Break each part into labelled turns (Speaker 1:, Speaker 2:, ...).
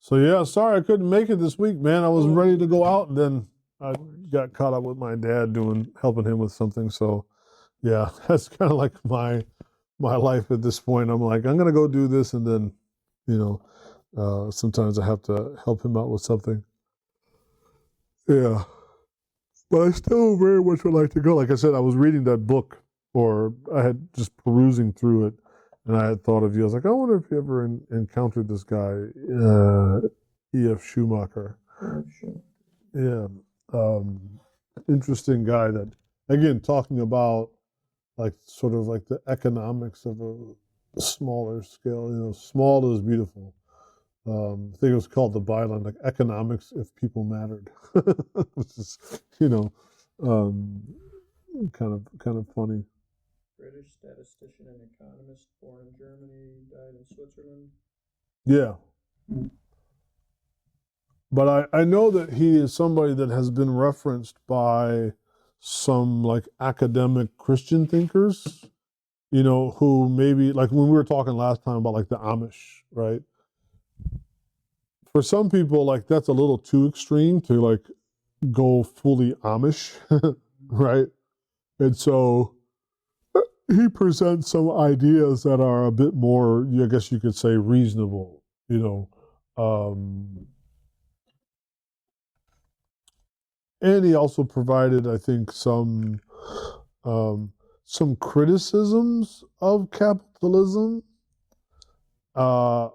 Speaker 1: So yeah, sorry I couldn't make it this week, man. I was ready to go out, and then I got caught up with my dad helping him with something. So yeah, that's kind of like my life at this point. I'm like, I'm gonna go do this, and then, sometimes I have to help him out with something. Yeah, but I still very much would like to go. Like I said, I was reading that book, or I had just perusing through it, and I had thought of you. I was like, I wonder if you ever encountered this guy, E.F. Schumacher. Yeah, interesting guy. That again, talking about like sort of like the economics of a smaller scale. Small is beautiful. I think it was called the byline, like economics if people mattered, which is, um, kind of funny.
Speaker 2: British statistician and economist, born in Germany, died in Switzerland.
Speaker 1: Yeah. But I know that he is somebody that has been referenced by some like academic Christian thinkers, who maybe like when we were talking last time about like the Amish, right? For some people, like that's a little too extreme to like go fully Amish, right? And so he presents some ideas that are a bit more, I guess you could say, reasonable, and he also provided, I think, some criticisms of capitalism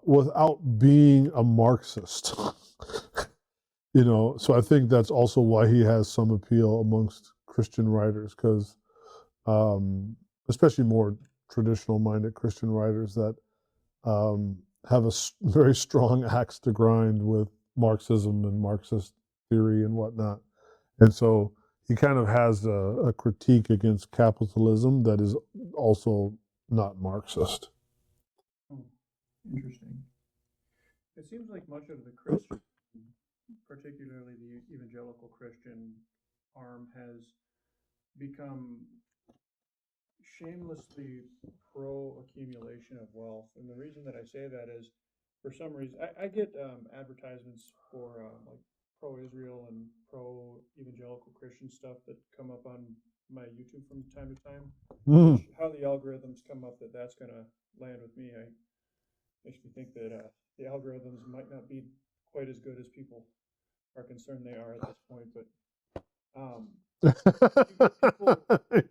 Speaker 1: without being a Marxist. So I think that's also why he has some appeal amongst Christian writers, because especially more traditional-minded Christian writers that have a very strong axe to grind with Marxism and Marxist theory and whatnot. And so he kind of has a critique against capitalism that is also not Marxist.
Speaker 2: Interesting. It seems like much of the Christian, particularly the evangelical Christian arm, has become shamelessly pro-accumulation of wealth. And the reason that I say that is, for some reason, I get advertisements for like pro-Israel and pro-evangelical Christian stuff that come up on my YouTube from time to time. Which, how the algorithms come up that's going to land with me, makes me think that the algorithms might not be quite as good as people are concerned they are at this point. But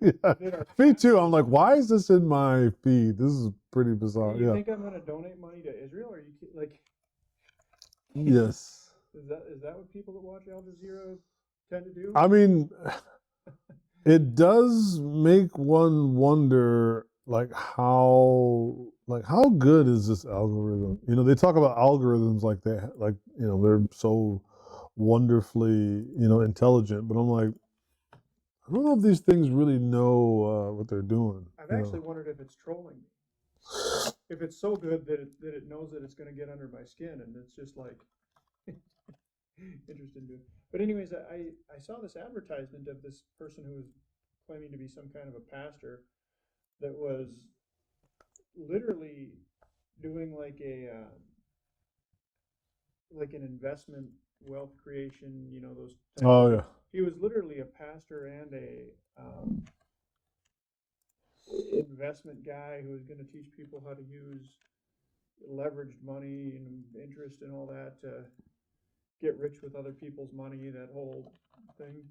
Speaker 1: yeah. Me too. I'm like, why is this in my feed? This is pretty bizarre.
Speaker 2: You think I'm going to donate money to Israel? Or you like?
Speaker 1: Yes.
Speaker 2: Is that what people that watch Al Jazeera tend to do?
Speaker 1: I mean, it does make one wonder, like how good is this algorithm? They talk about algorithms like they're so wonderfully intelligent, but I'm like, I don't know if these things really know what they're doing.
Speaker 2: I've actually wondered if it's trolling me. If it's so good that it knows that it's going to get under my skin, and it's just like interesting to. But anyways, I saw this advertisement of this person who was claiming to be some kind of a pastor that was literally doing like like an investment wealth creation, those.
Speaker 1: Oh yeah.
Speaker 2: He was literally a pastor and a investment guy who was going to teach people how to use leveraged money and interest and all that to get rich with other people's money, that whole thing,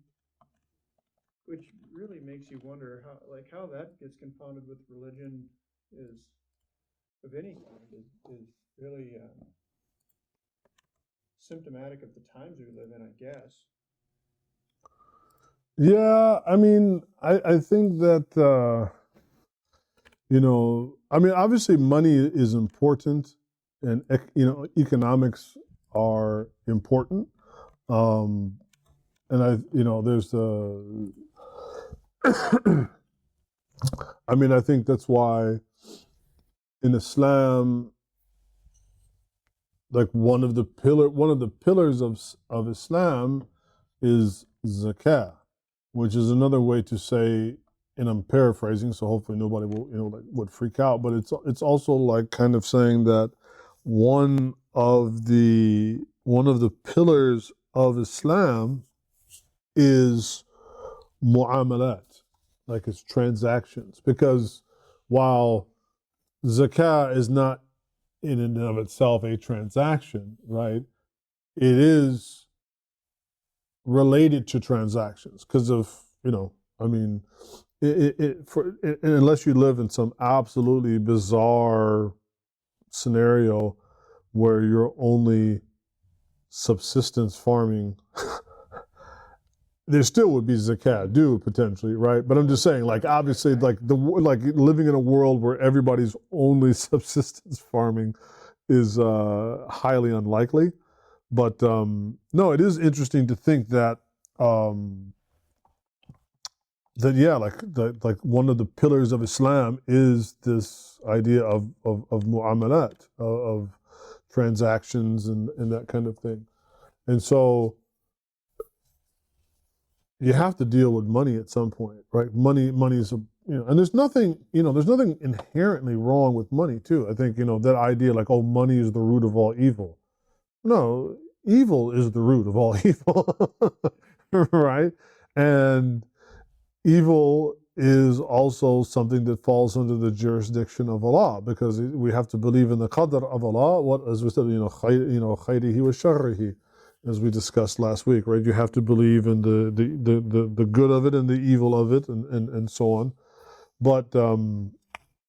Speaker 2: which really makes you wonder how that gets confounded with religion is of any kind is really symptomatic of the times we live in, I guess.
Speaker 1: Yeah, I mean, I think that I mean, obviously money is important, and economics are important, and there's I mean, I think that's why in Islam, like one of the pillars of Islam is zakah, which is another way to say, and I'm paraphrasing, so hopefully nobody will would freak out, but it's also like kind of saying that one one of the pillars of Islam is mu'amalat, like it's transactions. Because while zakah is not in and of itself a transaction, right? It is related to transactions because of, I mean, unless you live in some absolutely bizarre scenario where you're only subsistence farming, there still would be zakat due potentially, right? But I'm just saying, like, obviously, like living in a world where everybody's only subsistence farming is highly unlikely. But no, it is interesting to think that yeah, like one of the pillars of Islam is this idea of mu'amalat, of transactions and that kind of thing. And so you have to deal with money at some point, right? Money is and there's nothing inherently wrong with money too. I think, that idea like, oh, money is the root of all evil. No, evil is the root of all evil, right? And evil is also something that falls under the jurisdiction of Allah, because we have to believe in the qadr of Allah. What, as we said, khayrihi wa sharrihi, as we discussed last week, right? You have to believe in the good of it and the evil of it, and so on. But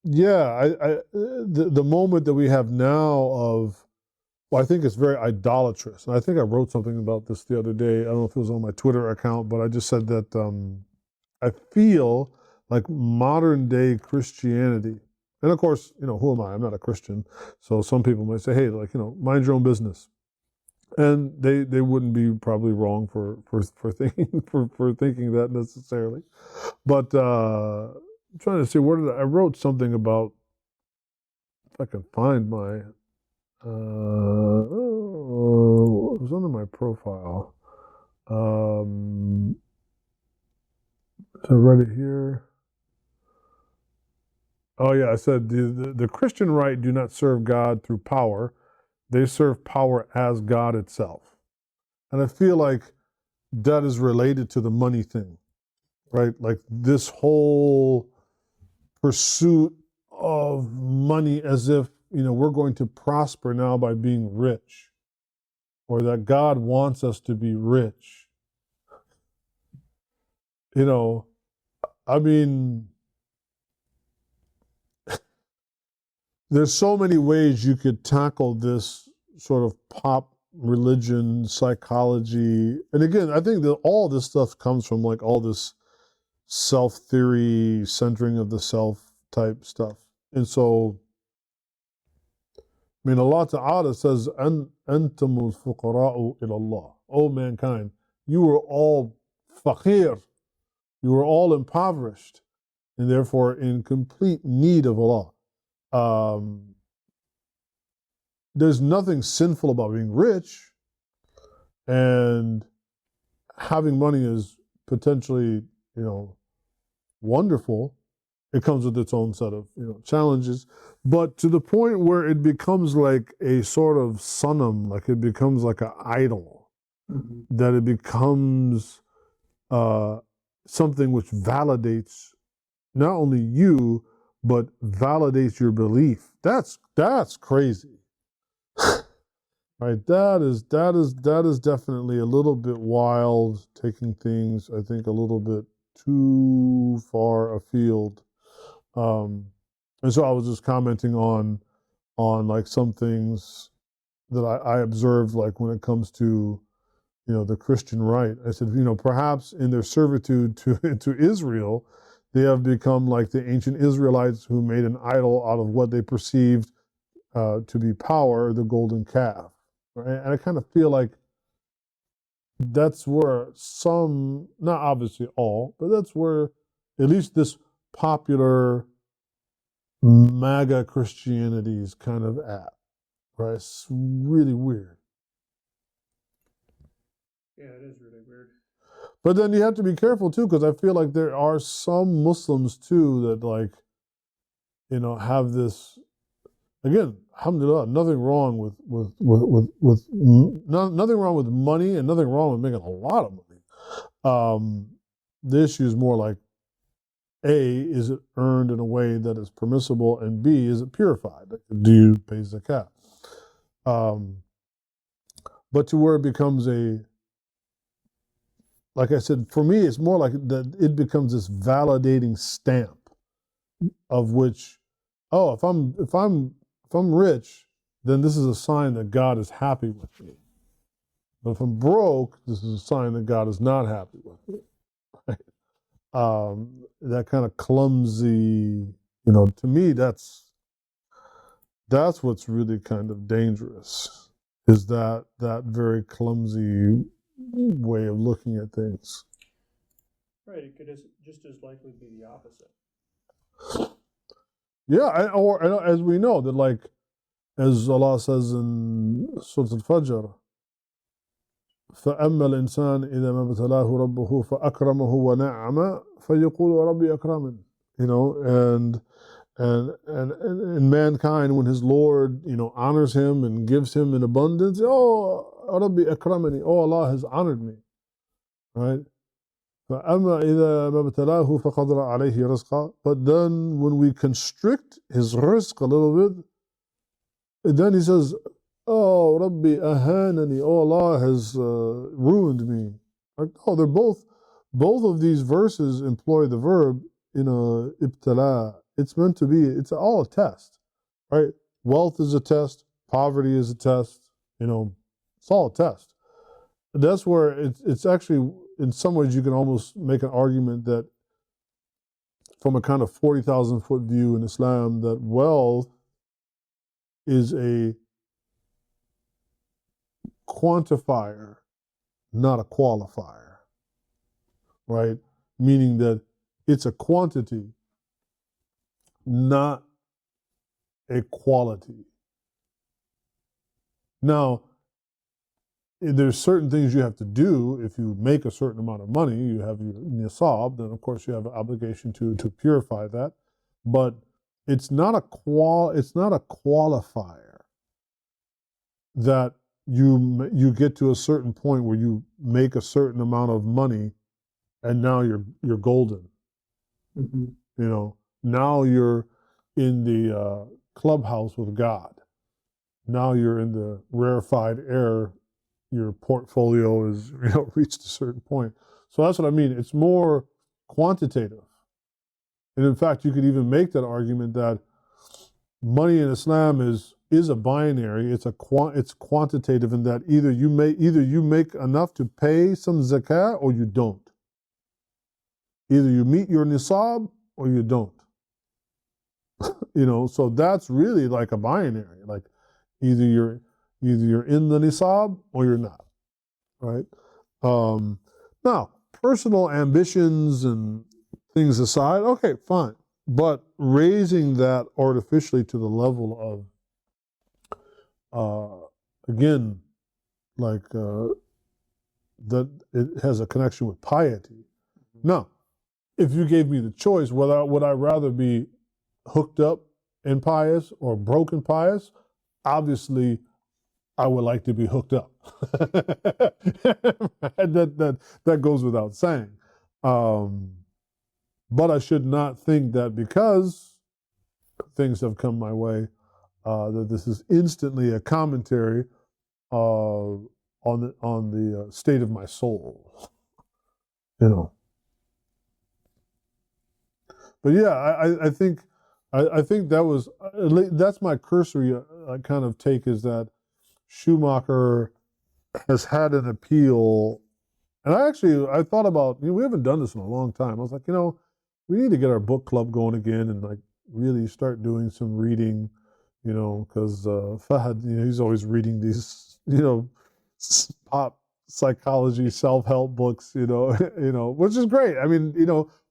Speaker 1: yeah, the moment that we have now of, well, I think it's very idolatrous. And I think I wrote something about this the other day. I don't know if it was on my Twitter account, but I just said that I feel like modern day Christianity, and of course, who am I? I'm not a Christian. So some people might say, hey, like, mind your own business. And they wouldn't be probably wrong for thinking for thinking that necessarily. But I'm trying to see, I wrote something about, if I can find my it was under my profile. So I read it here. Oh yeah, I said the Christian right do not serve God through power; they serve power as God itself. And I feel like that is related to the money thing, right? Like this whole pursuit of money as if, we're going to prosper now by being rich, or that God wants us to be rich. I mean, there's so many ways you could tackle this sort of pop religion psychology. And again, I think that all this stuff comes from like all this self theory, centering of the self type stuff. And so, I mean, Allah Ta'ala says, Antumul fuqara'u ilallah. O mankind, you were all faqir. You were all impoverished, and therefore in complete need of Allah. There's nothing sinful about being rich, and having money is potentially, wonderful. It comes with its own set of, challenges, but to the point where it becomes like a sort of sanam, like it becomes like an idol, that it becomes something which validates not only you, but validates your belief. That's crazy. Right? That is definitely a little bit wild, taking things, I think, a little bit too far afield. And so I was just commenting on like some things that I observed, like when it comes to, the Christian right. I said, perhaps in their servitude to Israel, they have become like the ancient Israelites who made an idol out of what they perceived to be power, the golden calf. Right? And I kind of feel like that's where some, not obviously all, but that's where at least this popular MAGA Christianity is kind of at. Right? It's really weird.
Speaker 2: Yeah, it is really weird.
Speaker 1: But then you have to be careful too, because I feel like there are some Muslims too that, like, have this, again, alhamdulillah, nothing wrong nothing wrong with money, and nothing wrong with making a lot of money. The issue is more like, A, is it earned in a way that is permissible, and B, is it purified? Do you pay zakat? But to where it becomes like I said, for me, it's more like that it becomes this validating stamp of which, oh, if I'm rich, then this is a sign that God is happy with me. But if I'm broke, this is a sign that God is not happy with me. Right? That kind of clumsy, to me, that's what's really kind of dangerous, is that very clumsy way of looking at things.
Speaker 2: Right. It could just as likely be the opposite.
Speaker 1: Yeah, or as we know that, like, as Allah says in Surah Al-Fajr, فأما الإنسان إذا ما ابتلاه ربه فأكرمه ونعم فيقول ربي أكرمن. And mankind, when his Lord, honors him and gives him in abundance, oh, Rabbi akramani, oh, Allah has honored me, right? فأما إذا ما ابتلاه فقدر عليه رزقه. But then when we constrict his rizq a little bit, then he says, oh, Rabbi ahanani, oh, Allah has ruined me. Like, oh, they're both of these verses employ the verb, ibtala. It's meant to be, it's all a test, right? Wealth is a test, poverty is a test, it's all a test. And that's where it's actually, in some ways, you can almost make an argument that from a kind of 40,000 foot view in Islam, that wealth is a quantifier, not a qualifier, right? Meaning that it's a quantity, not a quality. Now, there's certain things you have to do. If you make a certain amount of money, you have your nisab, then of course you have an obligation to purify that. But it's not a qualifier that you get to a certain point where you make a certain amount of money and now you're golden. Mm-hmm. Now you're in the clubhouse with God. Now you're in the rarefied air. Your portfolio is reached a certain point. So that's what I mean. It's more quantitative. And in fact, you could even make that argument that money in Islam is a binary. It's quantitative in that either you make enough to pay some zakat or you don't. Either you meet your nisab or you don't. So that's really like a binary. Like either you're in the nisab or you're not, right? Now, personal ambitions and things aside, okay, fine. But raising that artificially to the level of, again, like that it has a connection with piety. Now, if you gave me the choice, would I rather be hooked up and pious or broken pious? Obviously, I would like to be hooked up. that goes without saying. But I should not think that because things have come my way, that this is instantly a commentary on the state of my soul. But yeah, I think that's my cursory kind of take, is that Schumacher has had an appeal. And I thought about, we haven't done this in a long time. I was like, we need to get our book club going again and like really start doing some reading, because Fahad, he's always reading these, pop psychology, self-help books, which is great. I mean,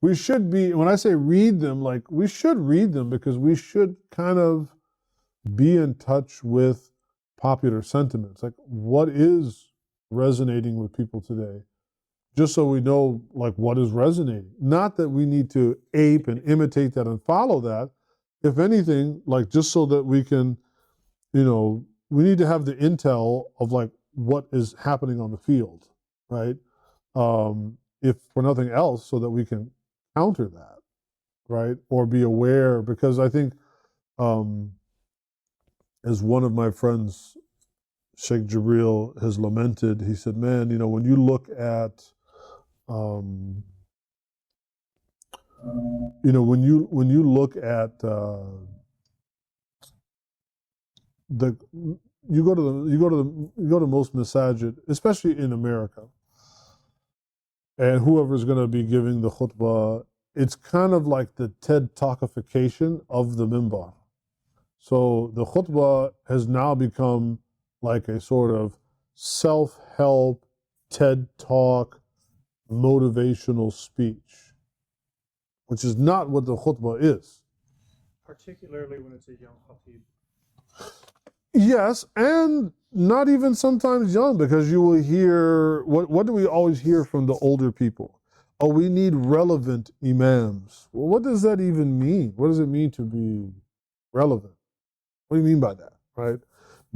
Speaker 1: we should be, when I say read them, like we should read them because we should kind of be in touch with popular sentiments. Like what is resonating with people today? Just so we know like what is resonating. Not that we need to ape and imitate that and follow that. if anything, like just so that we can, we need to have the intel of like what is happening on the field, right? If for nothing else, so that we can counter that, right? Or be aware, because I think, as one of my friends, Sheikh Jabril, has lamented, he said, man, when you look at, when you look at the you go to most masajid, especially in America, and whoever's going to be giving the khutbah, it's kind of like the TED talkification of the minbar. So the khutbah has now become like a sort of self-help, TED talk, motivational speech, which is not what the khutbah is.
Speaker 2: Particularly when it's a young khatib.
Speaker 1: Yes, and not even sometimes young, because you will hear, what do we always hear from the older people? Oh, we need relevant imams. Well, what does that even mean? What does it mean to be relevant? What do you mean by that, right?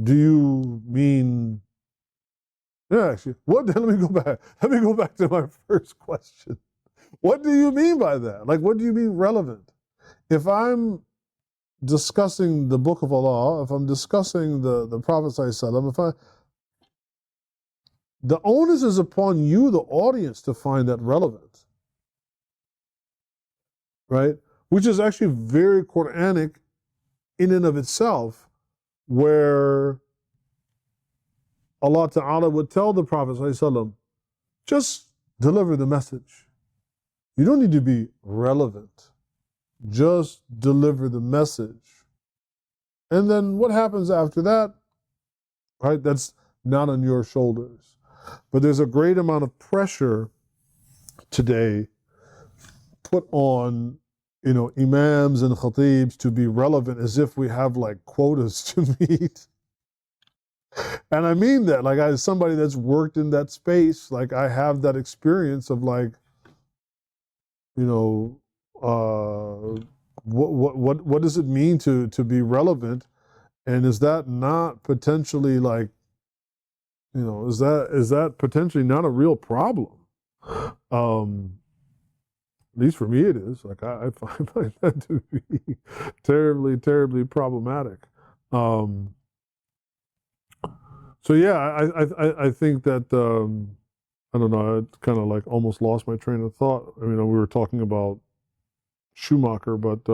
Speaker 1: Do you mean, actually, let me go back. Let me go back to my first question. What do you mean by that? Like, what do you mean relevant? If I'm discussing the Book of Allah, if I'm discussing the Prophet ﷺ, the onus is upon you, the audience, to find that relevant, right? Which is actually very Quranic in and of itself, where Allah Ta'ala would tell the Prophet ﷺ, just deliver the message. You don't need to be relevant. Just deliver the message. And then what happens after that, right? That's not on your shoulders. But there's a great amount of pressure today put on, imams and khatibs to be relevant, as if we have like quotas to meet. And I mean that, like, as somebody that's worked in that space, like I have that experience of like, what does it mean to be relevant, and is that not potentially like, is that potentially not a real problem? At least for me, it is. Like I find that to be terribly, terribly problematic. So yeah, I think that I don't know. I kind of like almost lost my train of thought. I mean, we were talking about Schumacher, but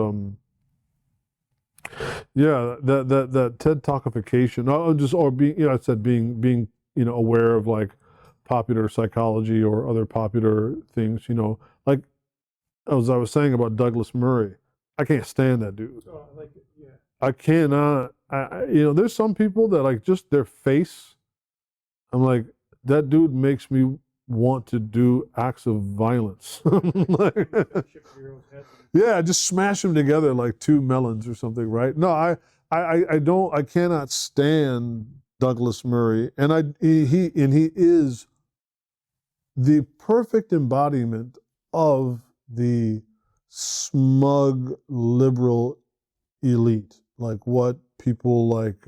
Speaker 1: yeah, that TED talkification, or being, I said being aware of like popular psychology or other popular things, like as I was saying about Douglas Murray, I can't stand that dude.
Speaker 2: Oh, I like it, yeah.
Speaker 1: I cannot. There's some people that like just their face. I'm like, that dude makes me want to do acts of violence. Like, yeah, just smash them together like two melons or something, right? No, I cannot stand Douglas Murray, and he is the perfect embodiment of the smug liberal elite, like what people like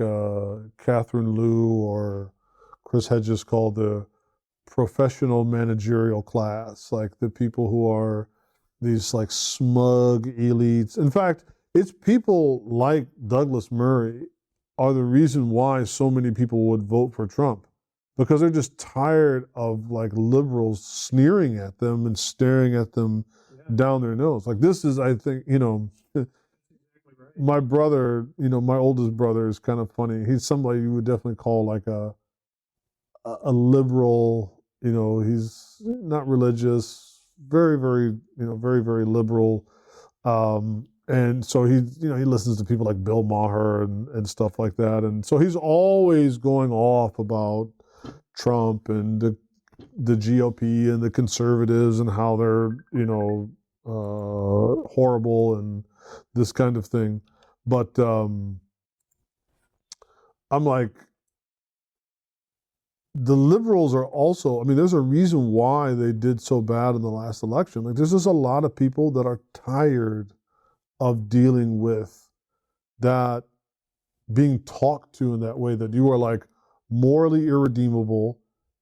Speaker 1: Catherine Liu or Chris Hedges call the professional managerial class, like the people who are these like smug elites. In fact, it's people like Douglas Murray are the reason why so many people would vote for Trump, because they're just tired of like liberals sneering at them and staring at them down their nose. Like this is, I think, my brother, my oldest brother is kind of funny. He's somebody you would definitely call like a liberal. He's not religious, very, very, very, very liberal. And so he listens to people like Bill Maher and stuff like that. And so he's always going off about Trump and the GOP and the conservatives and how they're, horrible and this kind of thing. But I'm like, the liberals are also, there's a reason why they did so bad in the last election. Like, there's just a lot of people that are tired of dealing with that being talked to in that way, that you are like morally irredeemable,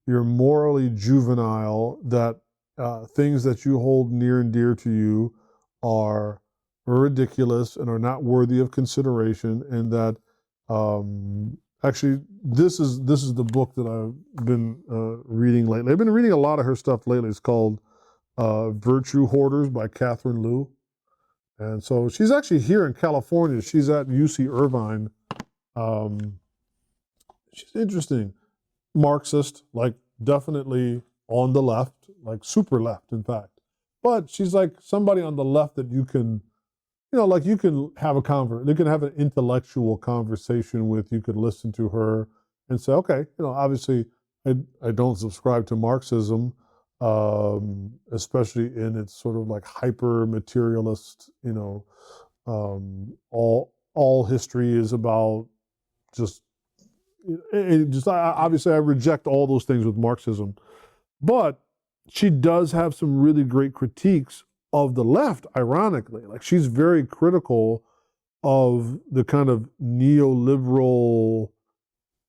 Speaker 1: you're morally juvenile, that things that you hold near and dear to you are ridiculous and are not worthy of consideration, and that actually this is the book that I've been reading lately. I've been reading a lot of her stuff lately. It's called Virtue Hoarders by Catherine Liu. And so she's actually here in California. She's at UC Irvine. She's interesting. Marxist, like definitely on the left, like super left, in fact. But she's like somebody on the left that you can, like you can have you can have an intellectual conversation with. You could listen to her and say, okay, obviously I don't subscribe to Marxism, especially in its sort of like hyper materialist, all history is about just obviously I reject all those things with Marxism, but she does have some really great critiques of the left, ironically. Like she's very critical of the kind of neoliberal,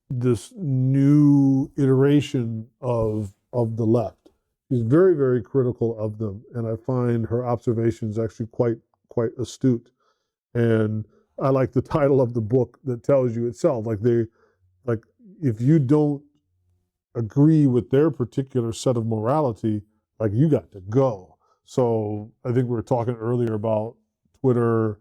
Speaker 1: this new iteration of the left. She's very, very critical of them, and I find her observations actually quite astute. And I like the title of the book that tells you itself, like if you don't agree with their particular set of morality, like you got to go. So I think we were talking earlier about Twitter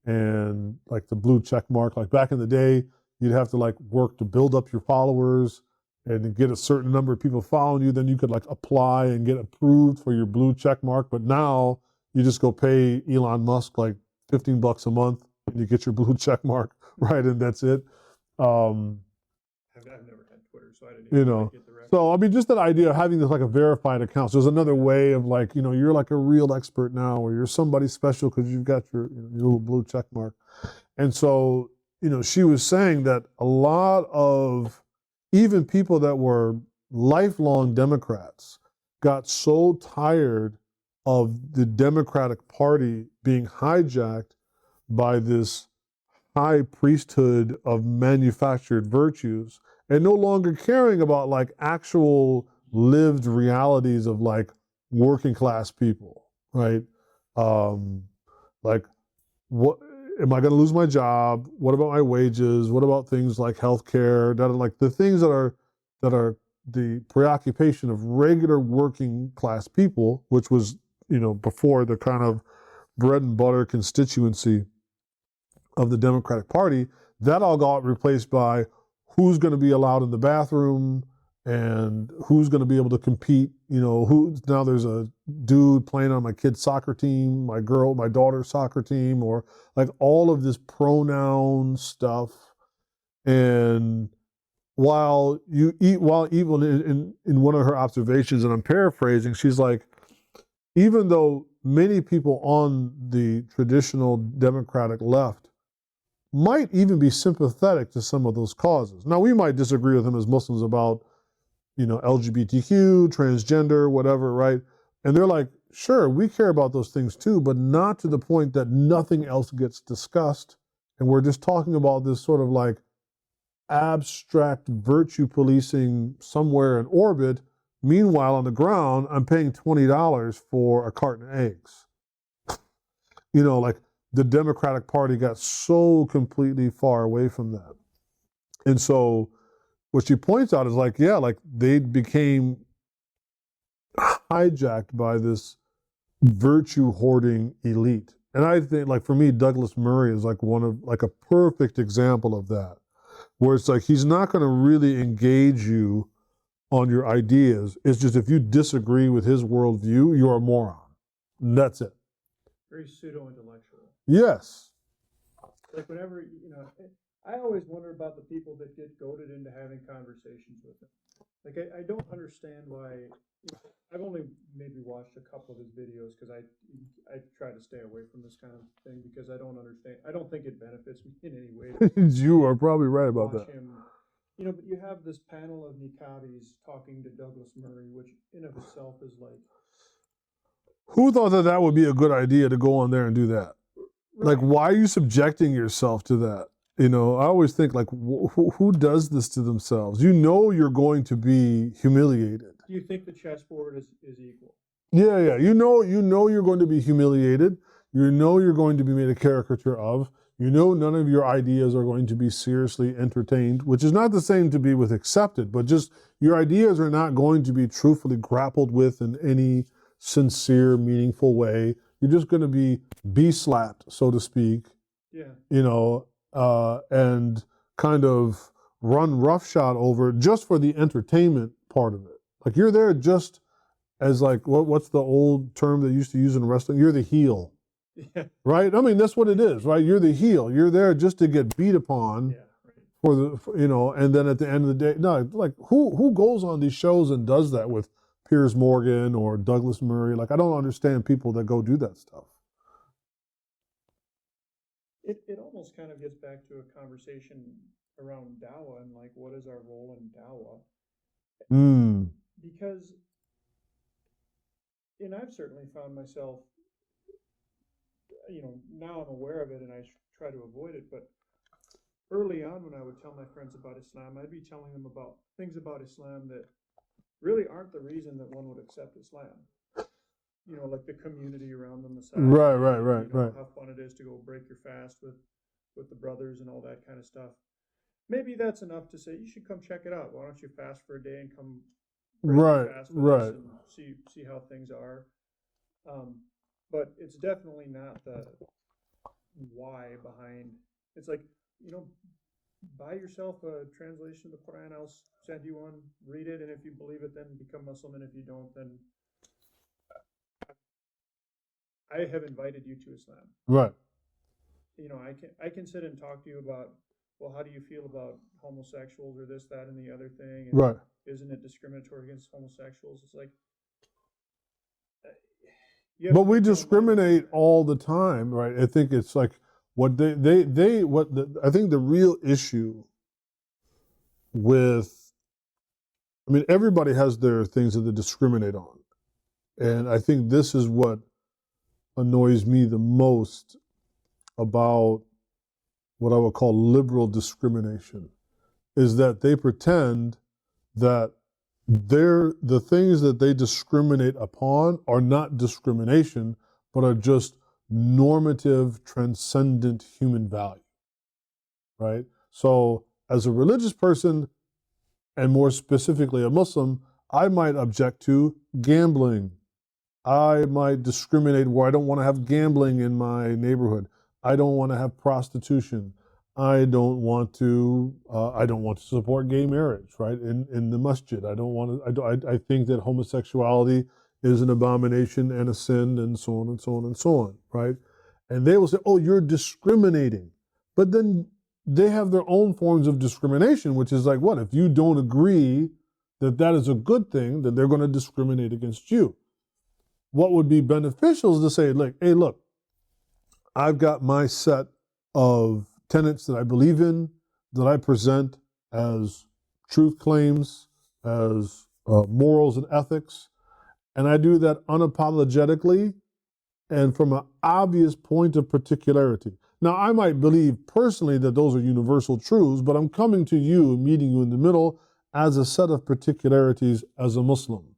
Speaker 1: and like the blue check mark. Like back in the day, you'd have to like work to build up your followers and to get a certain number of people following you. Then you could like apply and get approved for your blue check mark. But now you just go pay Elon Musk like $15 a month and you get your blue check mark, right? And that's it.
Speaker 2: I've never had Twitter, so I didn't even get the reference.
Speaker 1: So I mean, just that idea of having this like a verified account. So there's another way of like, you're like a real expert now, or you're somebody special because you've got your little blue check mark. And so, she was saying that a lot of even people that were lifelong Democrats got so tired of the Democratic Party being hijacked by this high priesthood of manufactured virtues, and no longer caring about like actual lived realities of like working class people, right? Like, what am I going to lose my job? What about my wages? What about things like healthcare? That are like the things that are the preoccupation of regular working class people, which was before the kind of bread and butter constituency of the Democratic Party. That all got replaced by who's going to be allowed in the bathroom and who's going to be able to compete. Now there's a dude playing on my kid's soccer team, my daughter's soccer team, or like all of this pronoun stuff. And while even in one of her observations, and I'm paraphrasing, she's like, even though many people on the traditional Democratic left might even be sympathetic to some of those causes. Now, we might disagree with them as Muslims about, LGBTQ, transgender, whatever, right? And they're like, sure, we care about those things too, but not to the point that nothing else gets discussed. And we're just talking about this sort of like abstract virtue policing somewhere in orbit. Meanwhile, on the ground, I'm paying $20 for a carton of eggs. Like the Democratic Party got so completely far away from that. And so what she points out is like, yeah, like they became hijacked by this virtue hoarding elite. And I think, like, for me, Douglas Murray is like a perfect example of that, where it's like he's not going to really engage you on your ideas. It's just if you disagree with his worldview, you're a moron. And that's it.
Speaker 2: Very pseudo-intellectual.
Speaker 1: Yes.
Speaker 2: Like whenever, I always wonder about the people that get goaded into having conversations with him. Like, I don't understand why. I've only maybe watched a couple of his videos because I try to stay away from this kind of thing because I don't understand. I don't think it benefits me in any way.
Speaker 1: You are probably right about that.
Speaker 2: Him, but you have this panel of Niqabis talking to Douglas Murray, which in of itself is like.
Speaker 1: Who thought that would be a good idea to go on there and do that? Like,
Speaker 2: Right.
Speaker 1: why are you subjecting yourself to that? You know, I always think like, who does this to themselves? You know, you're going to be humiliated.
Speaker 2: Do you think the chessboard is equal?
Speaker 1: Yeah, yeah. You know you're going to be humiliated. You know you're going to be made a caricature of. You know none of your ideas are going to be seriously entertained, which is not the same to be with accepted, but just your ideas are not going to be truthfully grappled with in any sincere, meaningful way. You're just going to be slapped, so to speak,
Speaker 2: Yeah.
Speaker 1: you know, and kind of run roughshod over just for the entertainment part of it. Like you're there just as like what's the old term they used to use in wrestling? You're the heel,
Speaker 2: Yeah.
Speaker 1: right? I mean that's what it is, right? You're the heel. You're there just to get beat upon
Speaker 2: Yeah. Right.
Speaker 1: you know, and then at the end of the day, no, like who goes on these shows and does that with Piers Morgan or Douglas Murray? Like I don't understand people that go do that stuff.
Speaker 2: It almost kind of gets back to a conversation around Dawa and like what is our role in Dawa?
Speaker 1: Mm.
Speaker 2: Because, and I've certainly found myself, now I'm aware of it and I try to avoid it, but early on when I would tell my friends about Islam, I'd be telling them about things about Islam that really aren't the reason that one would accept Islam. Like the community around the masajid,
Speaker 1: Right, right, right, right.
Speaker 2: how fun it is to go break your fast with the brothers and all that kind of stuff. Maybe that's enough to say you should come check it out. Why don't you fast for a day and come break your
Speaker 1: Right,
Speaker 2: fast with us
Speaker 1: right.
Speaker 2: and see how things are. But it's definitely not the why behind. It's like you know, buy yourself a translation of the Quran. I'll send you one. Read it, and if you believe it, then become Muslim. And if you don't, then I have invited you to Islam.
Speaker 1: Right.
Speaker 2: I can sit and talk to you about, well, how do you feel about homosexuals or this, that, and the other thing, and
Speaker 1: Right.
Speaker 2: isn't it discriminatory against homosexuals? It's like
Speaker 1: But we discriminate all the time, right? I think it's like what I think the real issue with, I mean, everybody has their things that they discriminate on. And I think this is what annoys me the most about what I would call liberal discrimination is that they pretend that the things that they discriminate upon are not discrimination, but are just normative, transcendent human value, right? So, as a religious person, and more specifically a Muslim, I might object to gambling. I might discriminate where I don't want to have gambling in my neighborhood. I don't want to have prostitution. I don't want to. I don't want to support gay marriage, right? In the masjid, I don't want to. I think that homosexuality is an abomination and a sin, and so on and so on and so on, right? And they will say, "Oh, you're discriminating," but then they have their own forms of discrimination, which is like, what if you don't agree that that is a good thing? Then they're going to discriminate against you. What would be beneficial is to say, like, hey, look, I've got my set of tenets that I believe in, that I present as truth claims, as morals and ethics, and I do that unapologetically and from an obvious point of particularity. Now, I might believe personally that those are universal truths, but I'm coming to you and meeting you in the middle as a set of particularities as a Muslim.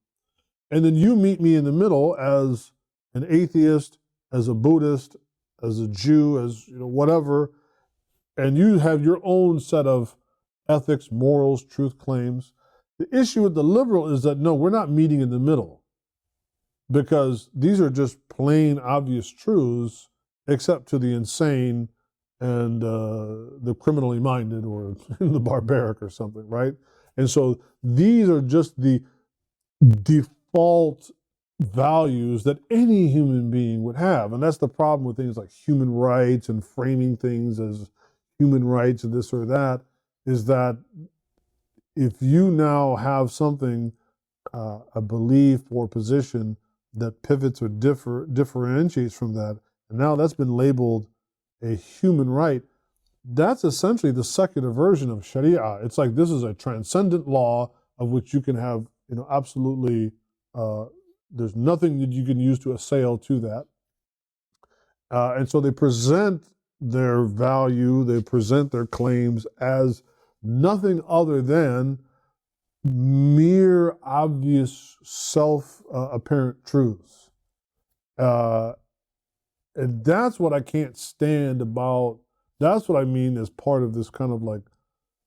Speaker 1: And then you meet me in the middle as an atheist, as a Buddhist, as a Jew, as whatever, and you have your own set of ethics, morals, truth claims. The issue with the liberal is that no, we're not meeting in the middle because these are just plain obvious truths, except to the insane and the criminally minded or the barbaric or something, right? And so these are just the default values that any human being would have. And that's the problem with things like human rights and framing things as human rights and this or that, is that if you now have something, a belief or position that pivots or differentiates from that, and now that's been labeled a human right, that's essentially the secular version of Sharia. It's like this is a transcendent law of which you can have, absolutely, there's nothing that you can use to assail to that. And so they present their value, they present their claims as nothing other than mere obvious self-apparent truths. And that's what I can't stand about, that's what I mean as part of this kind of like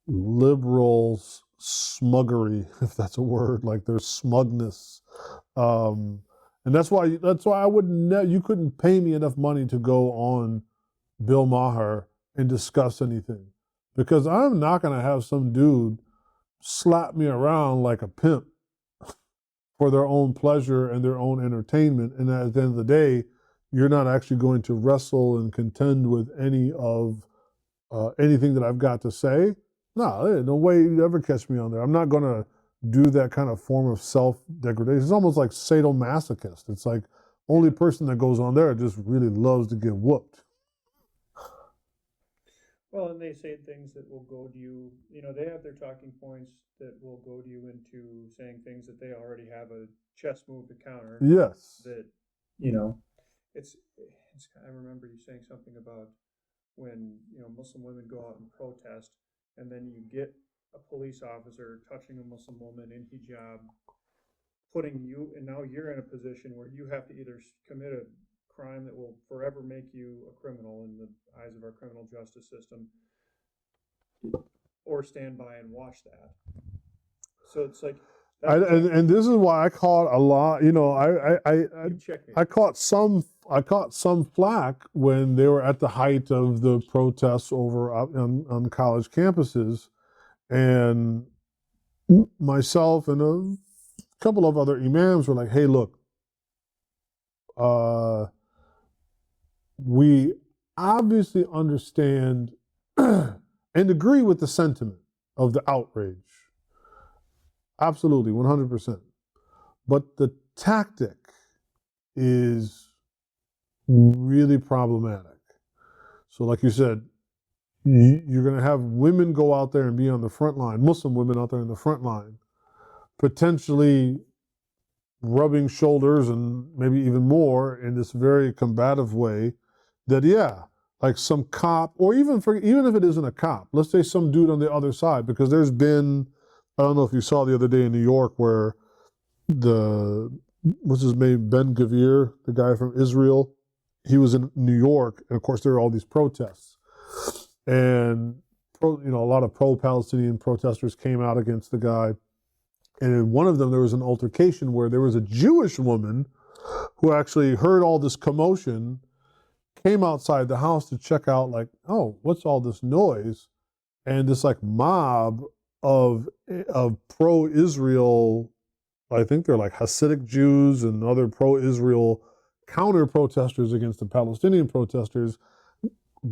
Speaker 1: liberal smuggery, if that's a word, like their smugness. And that's why I wouldn't, you couldn't pay me enough money to go on Bill Maher and discuss anything. Because I'm not going to have some dude slap me around like a pimp for their own pleasure and their own entertainment. And at the end of the day, you're not actually going to wrestle and contend with any of anything that I've got to say. No, there's no way you'd ever catch me on there. I'm not going to do that kind of form of self-degradation. It's almost like sadomasochist. It's like only person that goes on there just really loves to get whooped.
Speaker 2: Well, and they say things that will goad you, they have their talking points that will goad you into saying things that they already have a chess move to counter.
Speaker 1: Yes.
Speaker 2: That, it's I remember you saying something about when, Muslim women go out and protest, and then you get a police officer touching a Muslim woman in hijab, putting you, and now you're in a position where you have to either commit a crime that will forever make you a criminal in the eyes of our criminal justice system, or stand by and watch that. So it's like,
Speaker 1: and this is why I caught a lot. I caught some flack when they were at the height of the protests over on college campuses, and myself and a couple of other imams were like, "Hey, look, we obviously understand and agree with the sentiment of the outrage. Absolutely, 100%. But the tactic is really problematic. So like you said, you're going to have women go out there and be on the front line, Muslim women out there in the front line, potentially rubbing shoulders and maybe even more in this very combative way that, yeah, like some cop, or even if it isn't a cop, let's say some dude on the other side, because there's been, I don't know if you saw the other day in New York where what's his name, Ben-Gvir, the guy from Israel, he was in New York, and of course there were all these protests. And a lot of pro-Palestinian protesters came out against the guy. And in one of them, there was an altercation where there was a Jewish woman who actually heard all this commotion, came outside the house to check out, like, oh, what's all this noise? And this like mob of pro-Israel, I think they're like Hasidic Jews and other pro-Israel counter-protesters against the Palestinian protesters,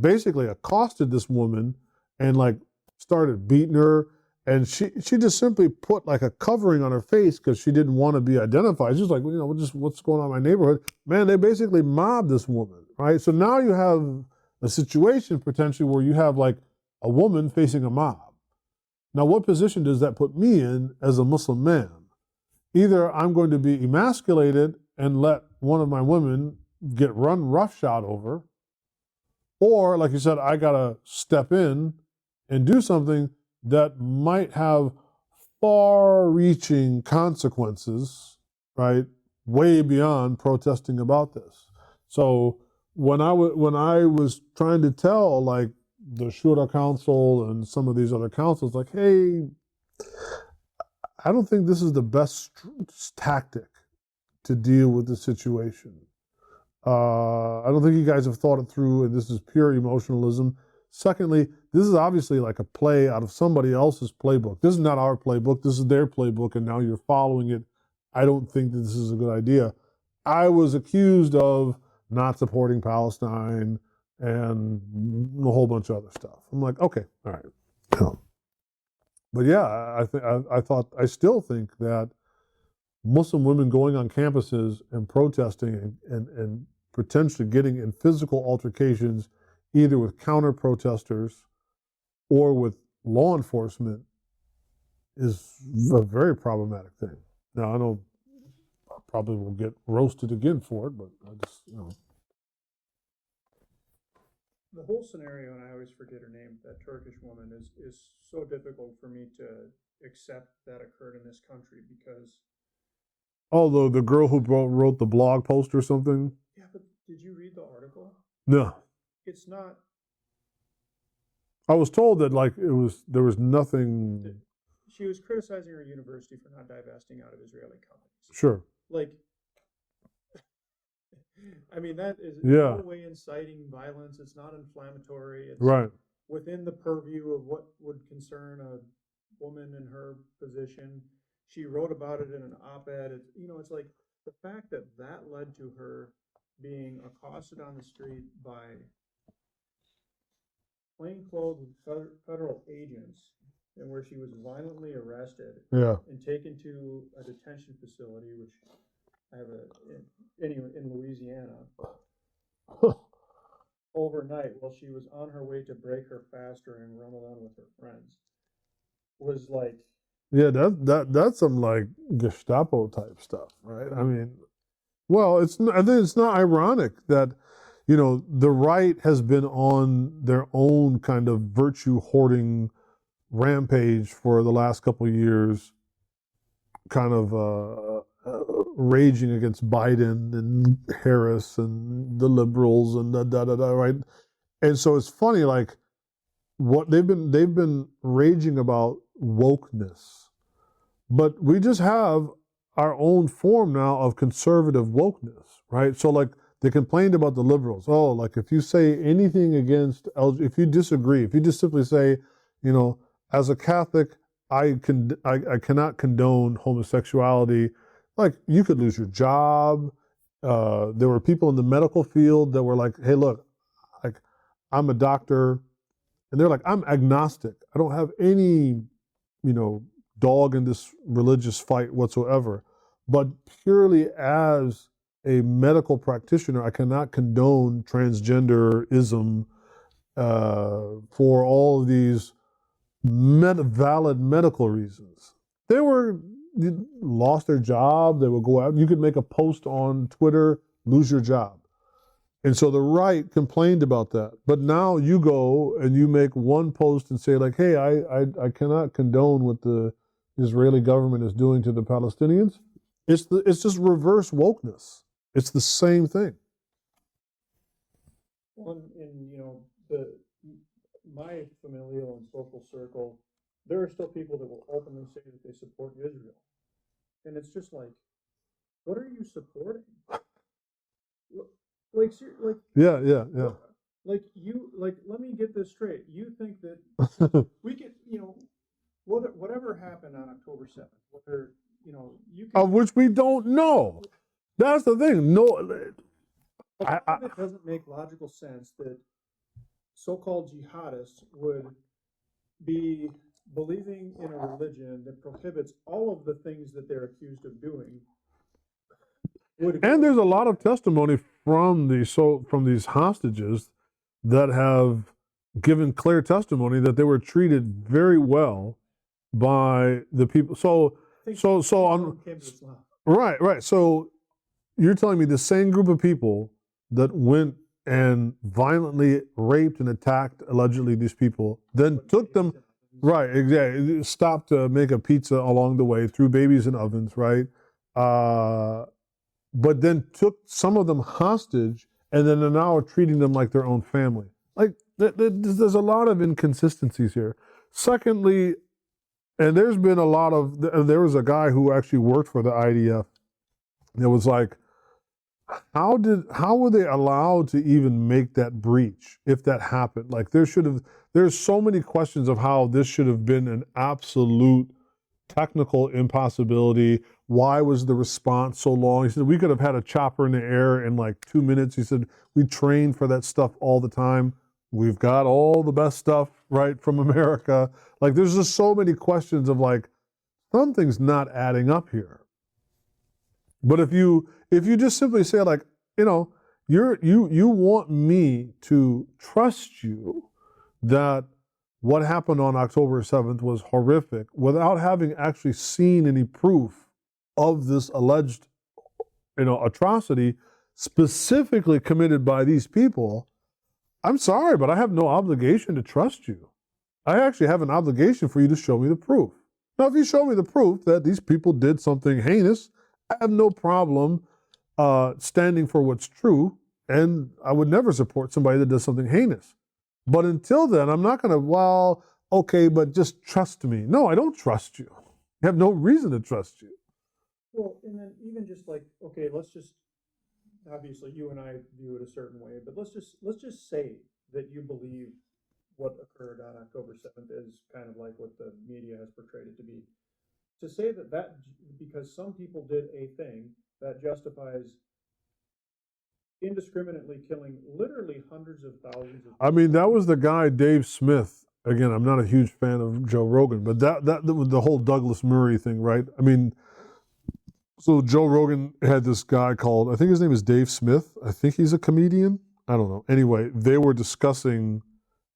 Speaker 1: basically accosted this woman and like started beating her. And she just simply put like a covering on her face because she didn't want to be identified. She's like, just what's going on in my neighborhood? Man, they basically mobbed this woman, right? So now you have a situation potentially where you have like a woman facing a mob. Now, what position does that put me in as a Muslim man? Either I'm going to be emasculated and let one of my women get run roughshod over, or like you said, I got to step in and do something that might have far-reaching consequences, right? Way beyond protesting about this. So when I was trying to tell like the Shura Council and some of these other councils, like, hey, I don't think this is the best tactic to deal with the situation. I don't think you guys have thought it through, and this is pure emotionalism. Secondly, this is obviously like a play out of somebody else's playbook. This is not our playbook. This is their playbook, and now you're following it. I don't think that this is a good idea. I was accused of not supporting Palestine and a whole bunch of other stuff. I'm like, okay, all right. But yeah, I still think that Muslim women going on campuses and protesting and potentially getting in physical altercations, either with counter-protesters or with law enforcement, is a very problematic thing. Now, I know I probably will get roasted again for it, but I just,
Speaker 2: the whole scenario, and I always forget her name, that Turkish woman, is so difficult for me to accept that occurred in this country because
Speaker 1: Although the girl who wrote the blog post or something.
Speaker 2: yeah, but did you read the article?
Speaker 1: No,
Speaker 2: It's not.
Speaker 1: I was told that like there was nothing.
Speaker 2: She was criticizing her university for not divesting out of Israeli companies.
Speaker 1: Sure.
Speaker 2: Like, I mean, that is in
Speaker 1: Yeah.
Speaker 2: no way inciting violence. It's not inflammatory. It's
Speaker 1: Right.
Speaker 2: within the purview of what would concern a woman in her position. She wrote about it in an op-ed. It's, you know, it's like the fact that that led to her being accosted on the street by plainclothes federal agents, and where she was violently arrested
Speaker 1: Yeah.
Speaker 2: and taken to a detention facility, which I have in Louisiana, overnight while she was on her way to break her fast during Ramadan with her friends, was like,
Speaker 1: Yeah, that's some like Gestapo type stuff, right? I mean, well, I think it's not ironic that, you know, the right has been on their own kind of virtue hoarding rampage for the last couple of years, kind of raging against Biden and Harris and the liberals and right? And so it's funny, like what they've been raging about wokeness, but we just have our own form now of conservative wokeness, right? So like they complained about the liberals. Oh, like if you say anything against if you disagree, if you just simply say, you know, as a Catholic, I cannot condone homosexuality. Like you could lose your job. There were people in the medical field that were like, hey, look, like I'm a doctor, and they're like, I'm agnostic. I don't have any, you know, dog in this religious fight whatsoever. But purely as a medical practitioner, I cannot condone transgenderism for all of these valid medical reasons. They lost their job. They would go out. You could make a post on Twitter, lose your job. And so the right complained about that. But now you go and you make one post and say like, hey, I cannot condone what the Israeli government is doing to the Palestinians. It's just reverse wokeness. It's the same thing.
Speaker 2: well, in you know, my familial and social circle, there are still people that will openly say that they support Israel, and it's just like, what are you supporting? Like, like,
Speaker 1: Yeah.
Speaker 2: like you, like, let me get this straight. You think that we could, you know, whatever happened on October 7th, whether, you know, you can.
Speaker 1: Of which we don't know. That's the thing. No,
Speaker 2: It doesn't make logical sense that so-called jihadists would be believing in a religion that prohibits all of the things that they're accused of doing.
Speaker 1: and there's a lot of testimony from these hostages that have given clear testimony that they were treated very well by the people. So on right. So you're telling me the same group of people that went and violently raped and attacked allegedly these people, then took them, right, exactly, stopped to make a pizza along the way, threw babies in ovens, right? But then took some of them hostage, and then now are treating them like their own family. Like there's a lot of inconsistencies here. Secondly, and there's been a lot of, there was a guy who actually worked for the IDF that was like, how were they allowed to even make that breach if that happened? Like there's so many questions of how this should have been an absolute technical impossibility. Why was the response so long? He said, we could have had a chopper in the air in like 2 minutes. He said, we trained for that stuff all the time. We've got all the best stuff, right, from America. Like there's just so many questions of like, something's not adding up here. But if you just simply say like, you know, you want me to trust you that what happened on October 7th was horrific without having actually seen any proof of this alleged, you know, atrocity specifically committed by these people, I'm sorry, but I have no obligation to trust you. I actually have an obligation for you to show me the proof. Now, if you show me the proof that these people did something heinous, I have no problem standing for what's true, and I would never support somebody that does something heinous. But until then, I'm not going to, well, okay, but just trust me. No, I don't trust you. I have no reason to trust you.
Speaker 2: Well, and then even just like, okay, let's just, obviously you and I view it a certain way, but let's just say that you believe what occurred on October 7th is kind of like what the media has portrayed it to be. To say that because some people did a thing, that justifies indiscriminately killing literally hundreds of thousands of people.
Speaker 1: I mean, that was the guy, Dave Smith. Again, I'm not a huge fan of Joe Rogan, but that was the whole Douglas Murray thing, right? I mean, so Joe Rogan had this guy called, I think his name is Dave Smith. I think he's a comedian. I don't know. Anyway, they were discussing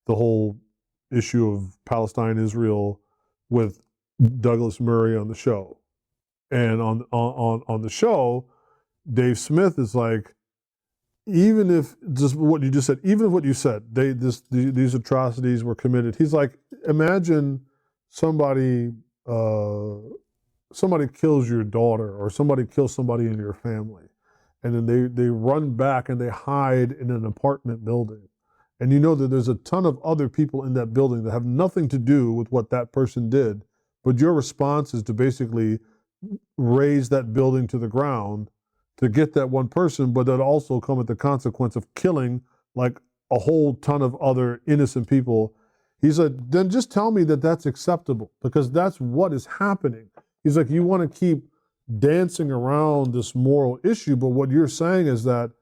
Speaker 1: the whole issue of Palestine, Israel with Douglas Murray on the show. And on the show, Dave Smith is like, even if just what you just said, even if what you said, these atrocities were committed. He's like, imagine somebody somebody kills your daughter or somebody kills somebody in your family, and then they run back and they hide in an apartment building, and you know that there's a ton of other people in that building that have nothing to do with what that person did, but your response is to basically raise that building to the ground to get that one person, but that also come at the consequence of killing like a whole ton of other innocent people. He said, then just tell me that that's acceptable, because that's what is happening. He's like, you want to keep dancing around this moral issue, but what you're saying is that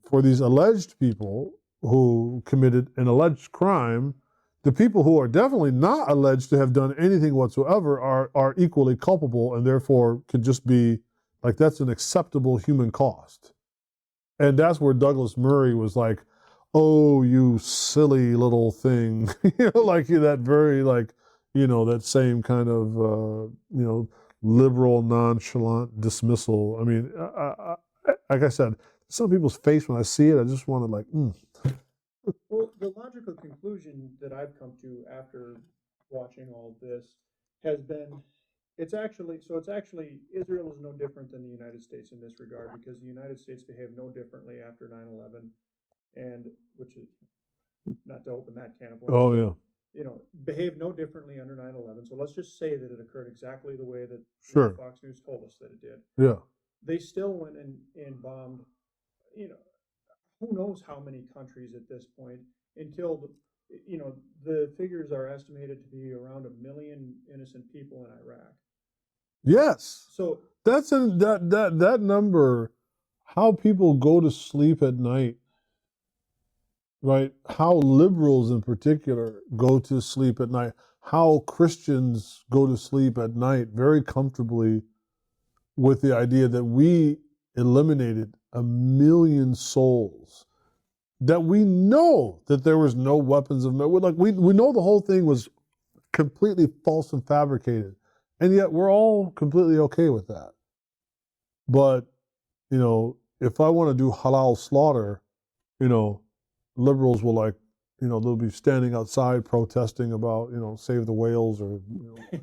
Speaker 1: for these alleged people who committed an alleged crime, the people who are definitely not alleged to have done anything whatsoever are equally culpable, and therefore could just be like, that's an acceptable human cost. And that's where Douglas Murray was like, oh, you silly little thing. Like that very, like, that same kind of, liberal, nonchalant dismissal. I mean, like I said, some people's face when I see it, I just want to like,
Speaker 2: Well, the logical conclusion that I've come to after watching all this has been it's actually Israel is no different than the United States in this regard, because the United States behaved no differently after 9/11, and which is not to open that can of worms.
Speaker 1: oh yeah,
Speaker 2: Behaved no differently under 9/11. So let's just say that it occurred exactly the way that
Speaker 1: sure,
Speaker 2: Fox News told us that it did.
Speaker 1: yeah,
Speaker 2: They still went and bombed, who knows how many countries at this point, and killed, the figures are estimated to be around 1 million innocent people in Iraq.
Speaker 1: yes.
Speaker 2: So
Speaker 1: That's that number. How people go to sleep at night, right? How liberals in particular go to sleep at night. How Christians go to sleep at night very comfortably with the idea that we eliminated 1 million souls. That we know that there was no weapons of mass. Like we know the whole thing was completely false and fabricated, and yet we're all completely okay with that. But if I want to do halal slaughter, liberals will they'll be standing outside protesting about, save the whales, or,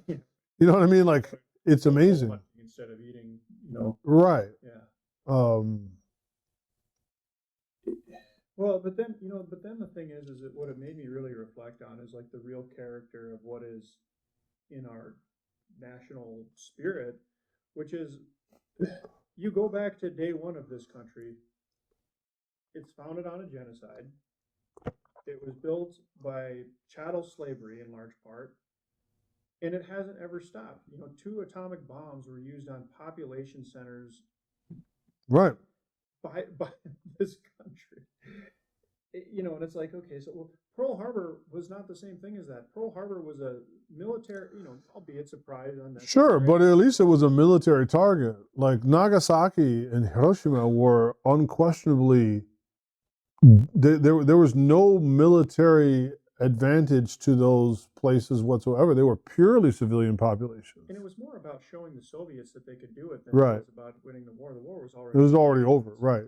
Speaker 1: you know what I mean? Like, it's amazing.
Speaker 2: Instead of eating,
Speaker 1: Right.
Speaker 2: yeah. Well, but then the thing is that what it made me really reflect on is like the real character of what is in our national spirit, which is, you go back to day one of this country, it's founded on a genocide. It was built by chattel slavery in large part, and it hasn't ever stopped. 2 atomic bombs were used on population centers
Speaker 1: Right.
Speaker 2: by this country. And it's like, okay, so Pearl Harbor was not the same thing as that. Pearl Harbor was a military, albeit surprise on that.
Speaker 1: Sure, but at least it was a military target. Like Nagasaki and Hiroshima were unquestionably, there was no military advantage to those places whatsoever. They were purely civilian populations.
Speaker 2: And it was more about showing the Soviets that they could do it than
Speaker 1: Right.
Speaker 2: it was about winning the war. The war was
Speaker 1: It was already over, right.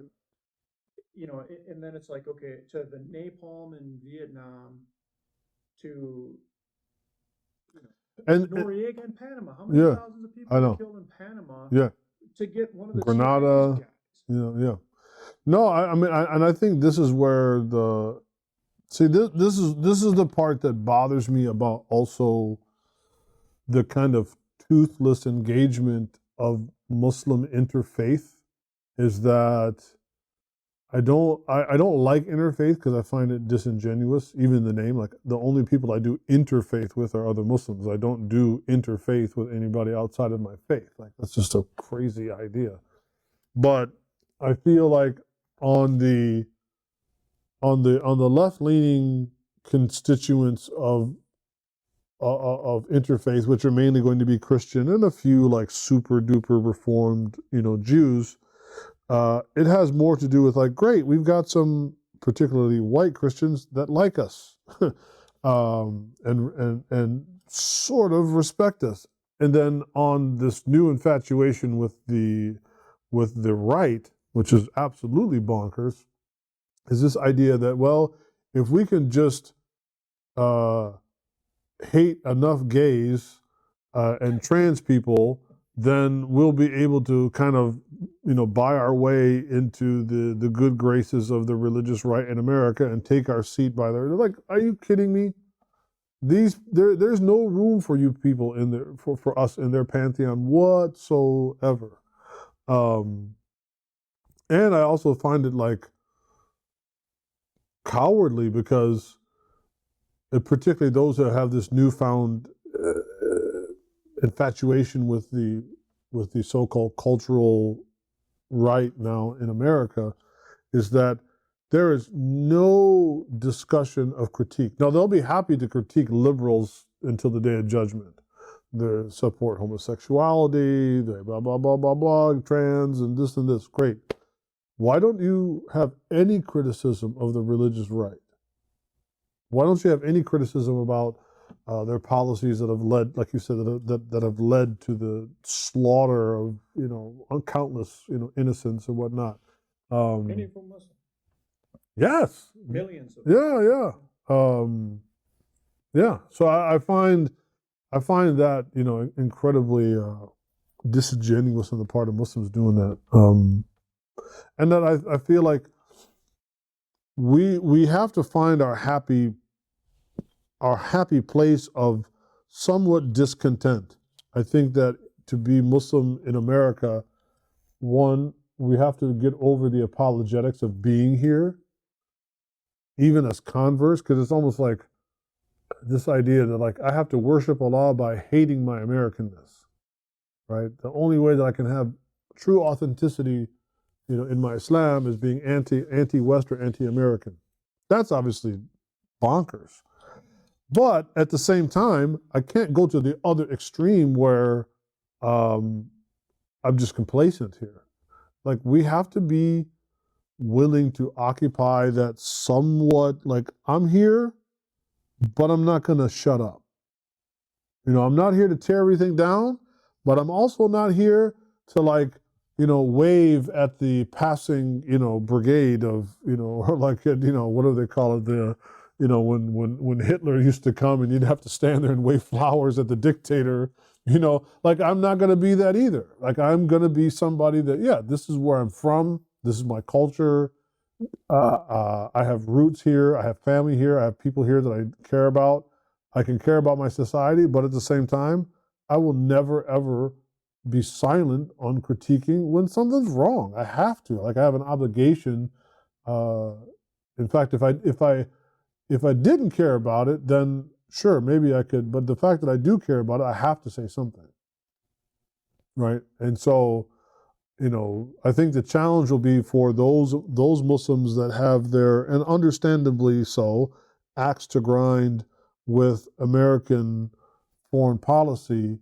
Speaker 2: and then it's like, okay, to the napalm in Vietnam, to
Speaker 1: And
Speaker 2: Noriega in Panama. How many
Speaker 1: yeah,
Speaker 2: thousands of
Speaker 1: I
Speaker 2: people were
Speaker 1: know.
Speaker 2: killed in Panama
Speaker 1: Yeah,
Speaker 2: to get one of the Chinese
Speaker 1: Grenada.
Speaker 2: guys?
Speaker 1: Yeah. No, I mean, and I think this is where this is the part that bothers me about also the kind of toothless engagement of Muslim interfaith is that I don't like interfaith because I find it disingenuous, even the name. Like the only people I do interfaith with are other Muslims. I don't do interfaith with anybody outside of my faith. Like that's just a crazy idea. But I feel like on the on the left leaning constituents of interfaith, which are mainly going to be Christian and a few like super duper reformed, Jews, it has more to do with like, great, we've got some particularly white Christians that like us, and sort of respect us. And then on this new infatuation with the right, which is absolutely bonkers, is this idea that, well, if we can just uh, hate enough gays and trans people, then we'll be able to kind of, buy our way into the good graces of the religious right in America and take our seat by there. They're like, are you kidding me? There's no room for you people in there for us in their pantheon whatsoever. Um, and I also find it like cowardly because particularly those that have this newfound infatuation with the so-called cultural right now in America, is that there is no discussion of critique. Now they'll be happy to critique liberals until the day of judgment. They support homosexuality, they blah blah blah blah blah, trans and this and this. Great. Why don't you have any criticism of the religious right? Why don't you have any criticism about their policies that have led, like you said, that have led to the slaughter of countless innocents and whatnot?
Speaker 2: Many from Muslims.
Speaker 1: Yes.
Speaker 2: Millions of
Speaker 1: Yeah. Yeah. So I find that incredibly disingenuous on the part of Muslims doing that, and that I feel like we have to find our happy place of somewhat discontent. I think that to be Muslim in America, one, we have to get over the apologetics of being here, even as converts, because it's almost like this idea that like I have to worship Allah by hating my Americanness, right? The only way that I can have true authenticity, in my Islam is being anti-West or anti-American. That's obviously bonkers. But at the same time, I can't go to the other extreme where I'm just complacent here. Like we have to be willing to occupy that somewhat, like I'm here, but I'm not going to shut up. I'm not here to tear everything down, but I'm also not here to like, wave at the passing, brigade of, or like, what do they call it? When Hitler used to come and you'd have to stand there and wave flowers at the dictator, like I'm not going to be that either. Like I'm going to be somebody that, yeah, this is where I'm from. This is my culture. I have roots here. I have family here. I have people here that I care about. I can care about my society, but at the same time, I will never ever be silent on critiquing when something's wrong. I have to. Like I have an obligation. In fact, if I didn't care about it, then sure, maybe I could. But the fact that I do care about it, I have to say something, right? And so, I think the challenge will be for those Muslims that have their, and understandably so, axe to grind with American foreign policy.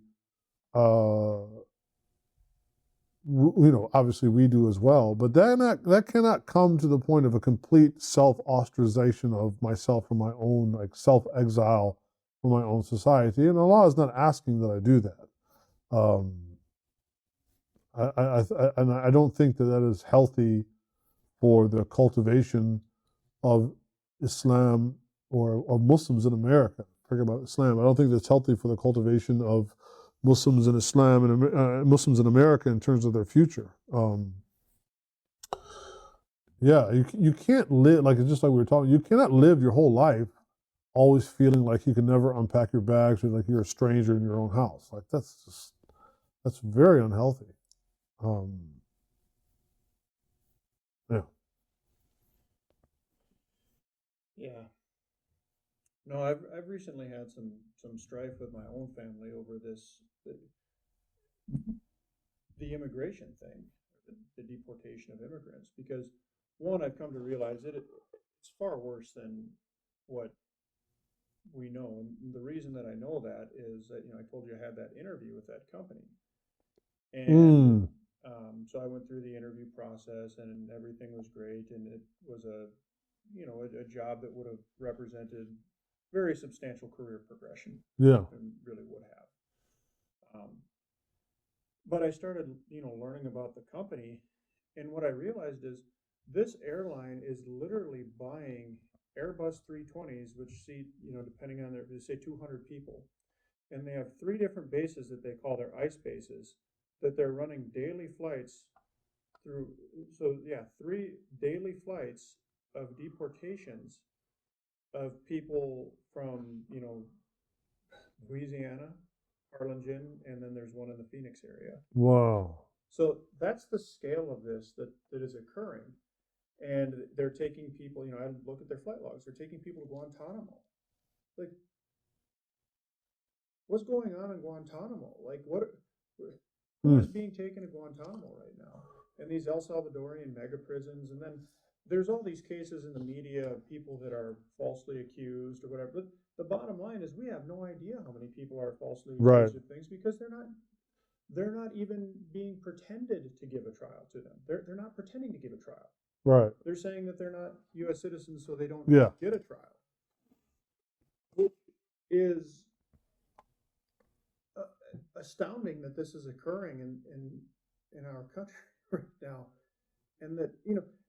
Speaker 1: Obviously we do as well, but that cannot come to the point of a complete self-ostracization of myself from my own, like self-exile from my own society. And Allah is not asking that I do that. And I don't think that is healthy for the cultivation of Islam or of Muslims in America. Forget about Islam. I don't think that's healthy for the cultivation of Muslims in Islam and Muslims in America in terms of their future. Yeah, you can't live like it's just like we were talking. You cannot live your whole life always feeling like you can never unpack your bags or like you're a stranger in your own house. Like that's very unhealthy. Um, yeah.
Speaker 2: Yeah. No, I've recently had some strife with my own family over this the immigration thing, the deportation of immigrants, because one, I've come to realize it's far worse than what we know. And the reason that I know that is that, I told you I had that interview with that company. And
Speaker 1: Mm,
Speaker 2: so I went through the interview process and everything was great. And it was a job that would have represented very substantial career progression
Speaker 1: yeah.
Speaker 2: and really would have. But I started, learning about the company, and what I realized is this airline is literally buying Airbus 320s, which seat, depending on their, say 200 people, and they have three different bases that they call their ice bases that they're running daily flights through. So yeah, three daily flights of deportations of people from, Louisiana, Harlingen, and then there's one in the Phoenix area.
Speaker 1: Wow.
Speaker 2: So that's the scale of this that is occurring. And they're taking people, I look at their flight logs, they're taking people to Guantanamo. Like, what's going on in Guantanamo? Like, who is
Speaker 1: Mm,
Speaker 2: being taken to Guantanamo right now? And these El Salvadorian mega prisons. And then there's all these cases in the media of people that are falsely accused or whatever. But the bottom line is we have no idea how many people are falsely
Speaker 1: right.
Speaker 2: accused of things because they're not even being pretended to give a trial to them. They're not pretending to give a trial.
Speaker 1: Right.
Speaker 2: They're saying that they're not U.S. citizens, so they don't
Speaker 1: Yeah.
Speaker 2: get a trial. Which is astounding that this is occurring in our country right now, and that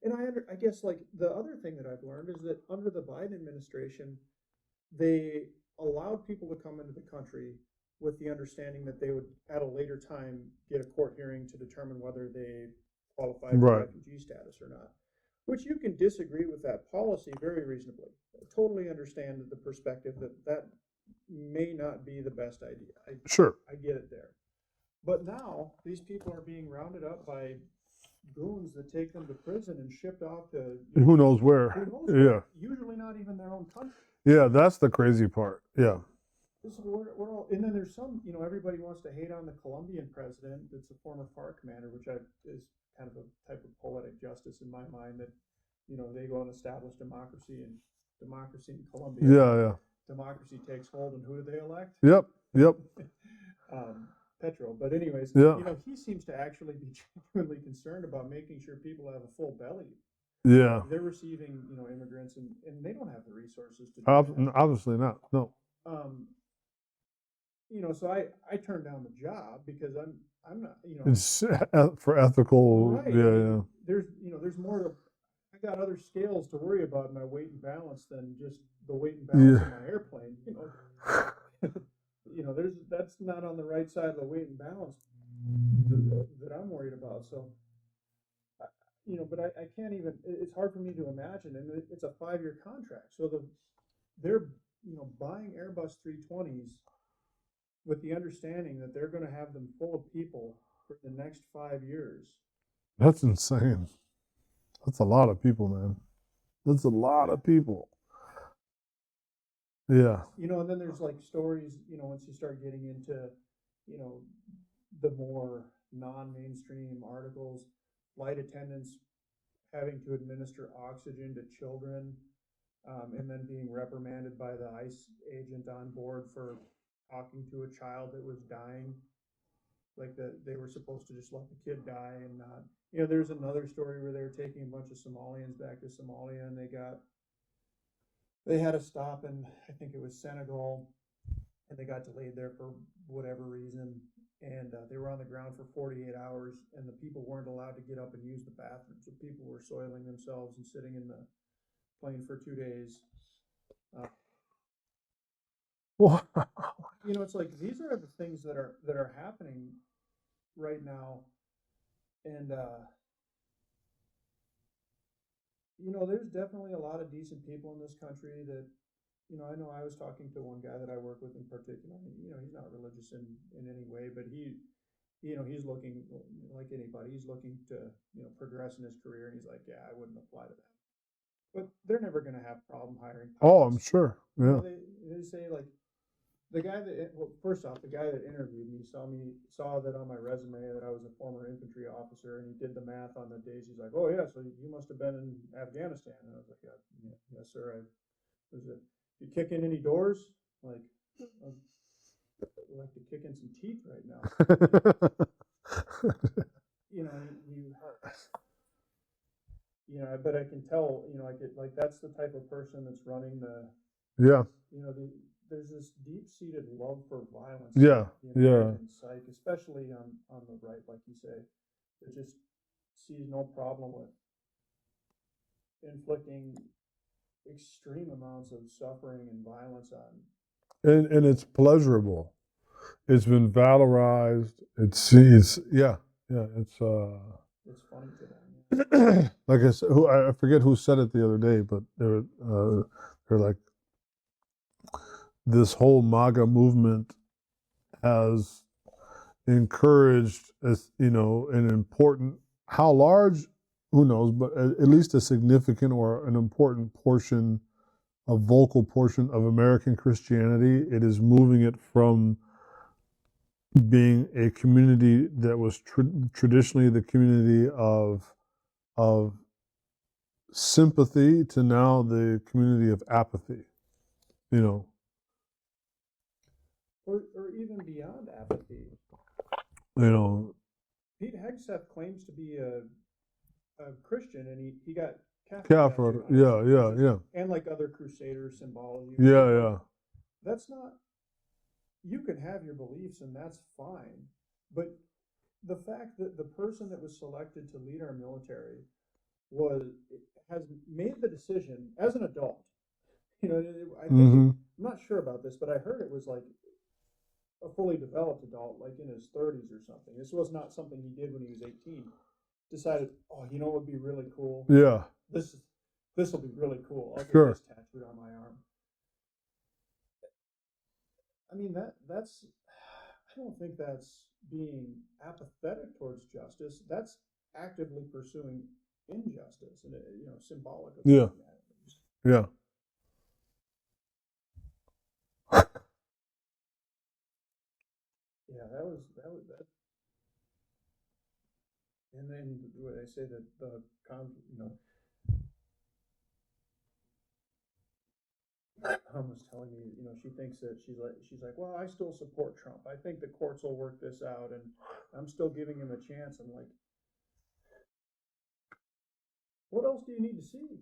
Speaker 2: and I guess like the other thing that I've learned is that under the Biden administration, they allowed people to come into the country with the understanding that they would, at a later time, get a court hearing to determine whether they qualified for
Speaker 1: Right.
Speaker 2: refugee status or not. Which you can disagree with that policy very reasonably. I totally understand the perspective that may not be the best idea.
Speaker 1: Sure.
Speaker 2: I get it there. But now these people are being rounded up by goons that take them to prison and shipped off to
Speaker 1: Who knows where?
Speaker 2: who knows
Speaker 1: Yeah.
Speaker 2: where, usually not even their own country.
Speaker 1: Yeah, that's the crazy part. Yeah.
Speaker 2: We're all, and then there's some, everybody wants to hate on the Colombian president that's a former FARC commander, which is kind of a type of poetic justice in my mind that, they go and establish democracy in Colombia.
Speaker 1: Yeah, yeah.
Speaker 2: Democracy takes hold, and who do they elect?
Speaker 1: Yep. Yep.
Speaker 2: Petro. But anyways,
Speaker 1: Yeah.
Speaker 2: he seems to actually be genuinely concerned about making sure people have a full belly.
Speaker 1: Yeah.
Speaker 2: They're receiving, immigrants, and they don't have the resources to do that.
Speaker 1: Obviously not. No.
Speaker 2: So I turned down the job because I'm not,
Speaker 1: It's for ethical.
Speaker 2: right.
Speaker 1: Yeah,
Speaker 2: There's more to. I got other scales to worry about in my weight and balance than just the weight and balance of my airplane. That's not on the right side of the weight and balance that I'm worried about. So, but I can't even. It's hard for me to imagine, and it's a 5-year contract. So they're buying Airbus 320s with the understanding that they're going to have them full of people for the next 5 years.
Speaker 1: That's insane. That's a lot of people, man. That's a lot of people. Yeah.
Speaker 2: And then there's like stories, once you start getting into, the more non-mainstream articles, flight attendants having to administer oxygen to children, and then being reprimanded by the ICE agent on board for talking to a child that was dying. Like they were supposed to just let the kid die and not. There's another story where they were taking a bunch of Somalians back to Somalia, and they had a stop in, I think it was Senegal, and they got delayed there for whatever reason. and they were on the ground for 48 hours, and the people weren't allowed to get up and use the bathroom. So people were soiling themselves and sitting in the plane for 2 days.
Speaker 1: Wow.
Speaker 2: It's like these are the things that are happening right now, and there's definitely a lot of decent people in this country that, I know I was talking to one guy that I work with in particular. He's not religious in any way, but he's looking like anybody. He's looking to, progress in his career, and he's like, yeah, I wouldn't apply to that. But they're never going to have problem hiring
Speaker 1: Oh, I'm
Speaker 2: pilots.
Speaker 1: sure. Yeah.
Speaker 2: They say like the guy that well, first off, the guy that interviewed me saw that on my resume that I was a former infantry officer, and he did the math on the days. He's like, oh yeah, so you must have been in Afghanistan. And I was like, yeah, yes sir. Was it? You kick in any doors? Like, I'd like to kick in some teeth right now. But I can tell, like that's the type of person that's running the,
Speaker 1: Yeah.
Speaker 2: there's this deep-seated love for violence.
Speaker 1: Yeah.
Speaker 2: In the
Speaker 1: Yeah.
Speaker 2: American psyche, especially on the right, like you say, that just sees no problem with inflicting extreme amounts of suffering and violence on.
Speaker 1: And it's pleasurable. It's been valorized. It's yeah. It's
Speaker 2: It's funny to them.
Speaker 1: like I said, I forget who said it the other day, but they're like, this whole MAGA movement has encouraged, as an important, how large, who knows, but at least a significant or an important portion, a vocal portion of American Christianity. It is moving it from being a community that was traditionally the community of sympathy to now the community of apathy.
Speaker 2: Or even beyond apathy. Pete Hegseth claims to be a Christian, and he got Catholic.
Speaker 1: Yeah.
Speaker 2: And like other Crusader symbology.
Speaker 1: Yeah.
Speaker 2: That's not. You can have your beliefs, and that's fine. But the fact that the person that was selected to lead our military has made the decision as an adult. I think I'm not sure about this, but I heard it was like a fully developed adult, like in his 30s or something. This was not something he did when he was 18. Decided, oh, what would be really cool?
Speaker 1: Yeah.
Speaker 2: This will be really cool. I'll get this tattooed on my arm. I mean, that's. I don't think that's being apathetic towards justice. That's actively pursuing injustice, and symbolic of
Speaker 1: Yeah. Yeah.
Speaker 2: Yeah, that was that. And then what I say that Mom was telling me, she thinks that she's like, well, I still support Trump. I think the courts will work this out, and I'm still giving him a chance. I'm like, what else do you need to see?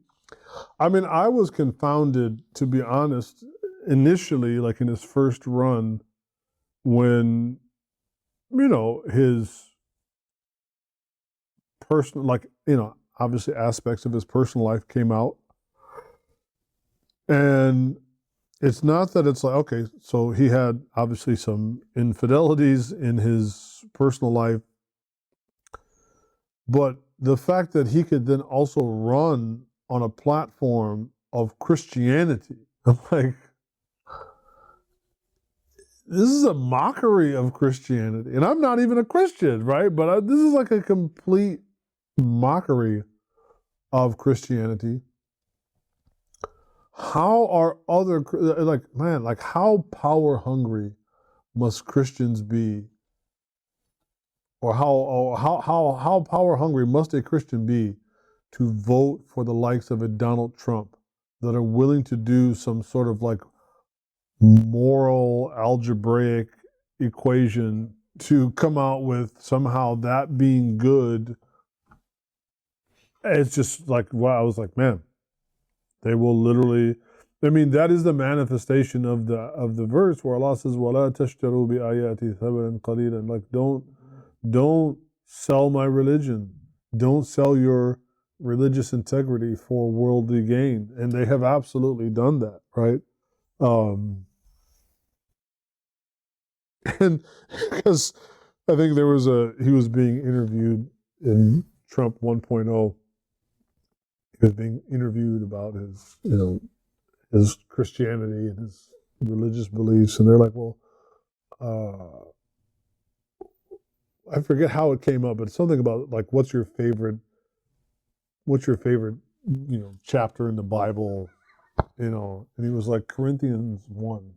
Speaker 1: I mean, I was confounded, to be honest, initially, like in his first run, when, his personal, like, obviously aspects of his personal life came out. And it's not that it's like, okay, so he had obviously some infidelities in his personal life, but the fact that he could then also run on a platform of Christianity, I'm like, this is a mockery of Christianity. And I'm not even a Christian, right? But this is like a complete mockery of Christianity. How are other, how power hungry must Christians be? Or how power hungry must a Christian be to vote for the likes of a Donald Trump, that are willing to do some sort of like moral algebraic equation to come out with somehow that being good? It's just like, wow, I was like, man, they will literally, I mean, that is the manifestation of the verse where Allah says, "Wala tashtaru bi ayati thamanan qalilan." Like, don't sell my religion. Don't sell your religious integrity for worldly gain. And they have absolutely done that, right? Um, and because I think he was being interviewed in Trump 1.0. He was being interviewed about his Christianity and his religious beliefs, and they're like, well, uh, I forget how it came up, but something about like, what's your favorite, chapter in the Bible, and he was like Corinthians 1,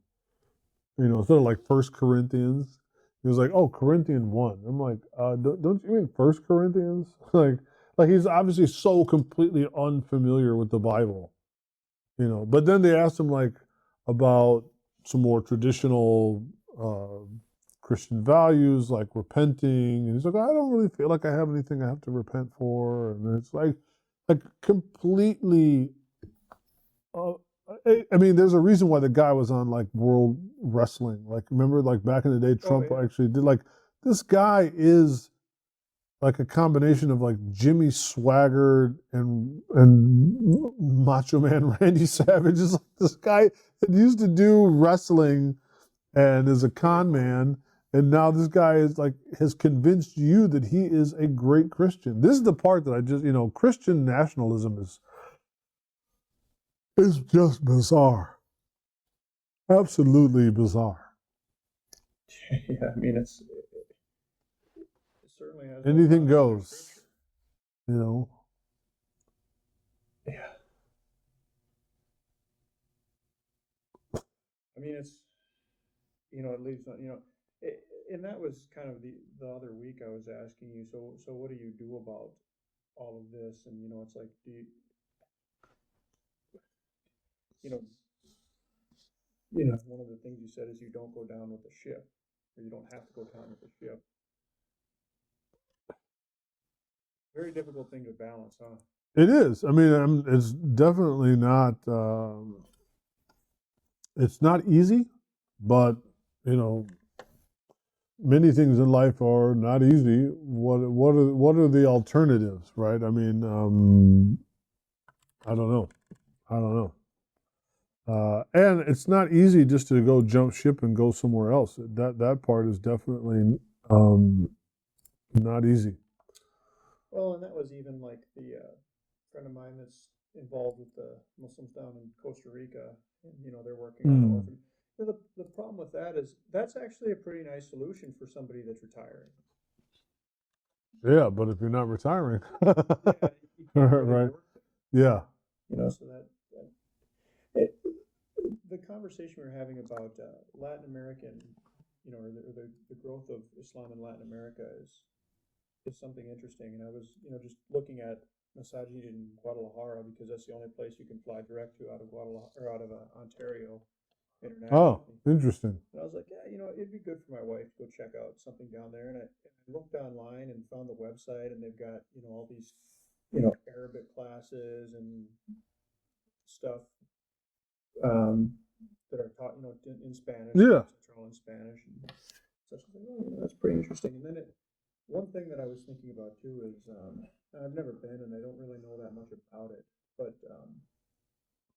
Speaker 1: instead of like First Corinthians, he was like, oh, Corinthians 1. I'm like, don't you mean First Corinthians? like he's obviously so completely unfamiliar with the Bible. But then they asked him like about some more traditional Christian values like repenting, and he's like, I don't really feel like I have anything I have to repent for, and it's like completely. I mean, there's a reason why the guy was on like World Wrestling. Like, remember, like back in the day, Trump actually did like this guy is like a combination of like Jimmy Swaggart and Macho Man Randy Savage. Is like this guy that used to do wrestling and is a con man, and now this guy is like has convinced you that he is a great Christian. This is the part that I just Christian nationalism is just bizarre, absolutely bizarre.
Speaker 2: Yeah, I mean it certainly has
Speaker 1: anything goes,
Speaker 2: Yeah. I mean, it's, it leaves, and that was kind of the other week I was asking you, so what do you do about all of this? And, it's like, do one of the things you said is you don't go down with the ship, or you don't have to go down with the ship. Very difficult thing to balance, huh?
Speaker 1: It is. I mean, it's definitely not. It's not easy, but many things in life are not easy. What are the alternatives, right? I mean, I don't know. And it's not easy just to go jump ship and go somewhere else. That part is definitely not easy.
Speaker 2: Well, and that was even like the friend of mine that's involved with the Muslims down in Costa Rica. And, they're working on orphan. The problem with that is that's actually a pretty nice solution for somebody that's retiring.
Speaker 1: Yeah, but if you're not retiring,
Speaker 2: Yeah, you can't really
Speaker 1: right?
Speaker 2: work it,
Speaker 1: Yeah.
Speaker 2: so the conversation we were having about Latin American, or the growth of Islam in Latin America is something interesting. And I was, just looking at Masajid in Guadalajara because that's the only place you can fly direct to out of Guadalajara or out of Ontario internationally.
Speaker 1: Oh, interesting.
Speaker 2: And I was like, yeah, it'd be good for my wife to go check out something down there. And I looked online and found the website, and they've got, all these, Arabic classes and stuff that are taught, in Spanish.
Speaker 1: Yeah.
Speaker 2: They're all in Spanish and such. I was like, oh, that's pretty interesting. And then one thing that I was thinking about too is, I've never been and I don't really know that much about it, but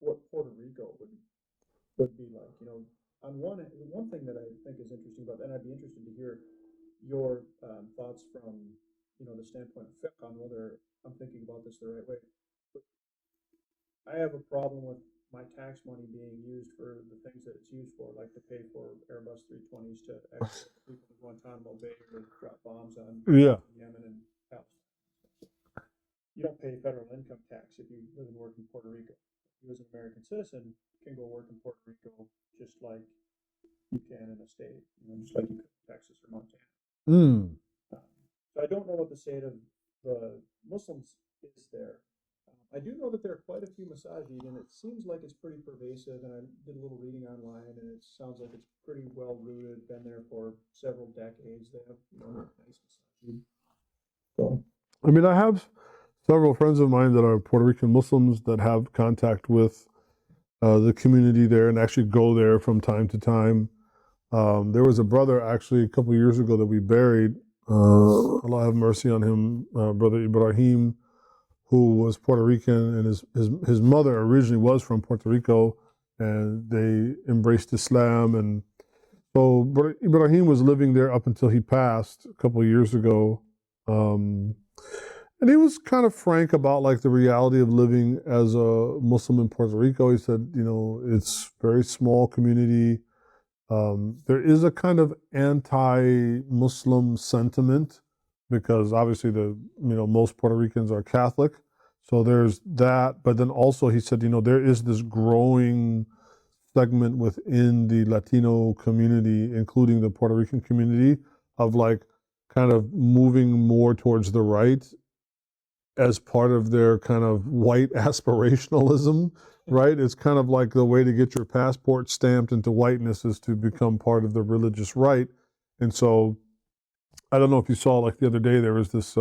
Speaker 2: what Puerto Rico would be like. On one thing that I think is interesting about that, and I'd be interested to hear your thoughts from the standpoint of fiqh on whether I'm thinking about this the right way. But I have a problem with my tax money being used for the things that it's used for, like to pay for Airbus 320s to export people to Guantanamo Bay or drop bombs on Yemen and Palestine. You don't pay federal income tax if you live and work in Puerto Rico. You as an American citizen can go work in Puerto Rico just like you can in a state, just like you could in Texas or Montana. So I don't know what the state of the Muslims is there. I do know that there are quite a few masajid, and it seems like it's pretty pervasive. And I did a little reading online, and it sounds like it's pretty well rooted. Been there for several decades. They have nice masajid. So,
Speaker 1: I mean, I have several friends of mine that are Puerto Rican Muslims that have contact with the community there and actually go there from time to time. There was a brother actually a couple of years ago that we buried. Allah have mercy on him, Brother Ibrahim, who was Puerto Rican, and his mother originally was from Puerto Rico, and they embraced Islam. And so Brother Ibrahim was living there up until he passed a couple of years ago. And he was kind of frank about like the reality of living as a Muslim in Puerto Rico. He said, it's a very small community. There is a kind of anti-Muslim sentiment because obviously most Puerto Ricans are Catholic. So there's that. But then also he said, there is this growing segment within the Latino community, including the Puerto Rican community, of like kind of moving more towards the right as part of their kind of white aspirationalism, right? It's kind of like the way to get your passport stamped into whiteness is to become part of the religious right. And so I don't know if you saw, like the other day, there was this,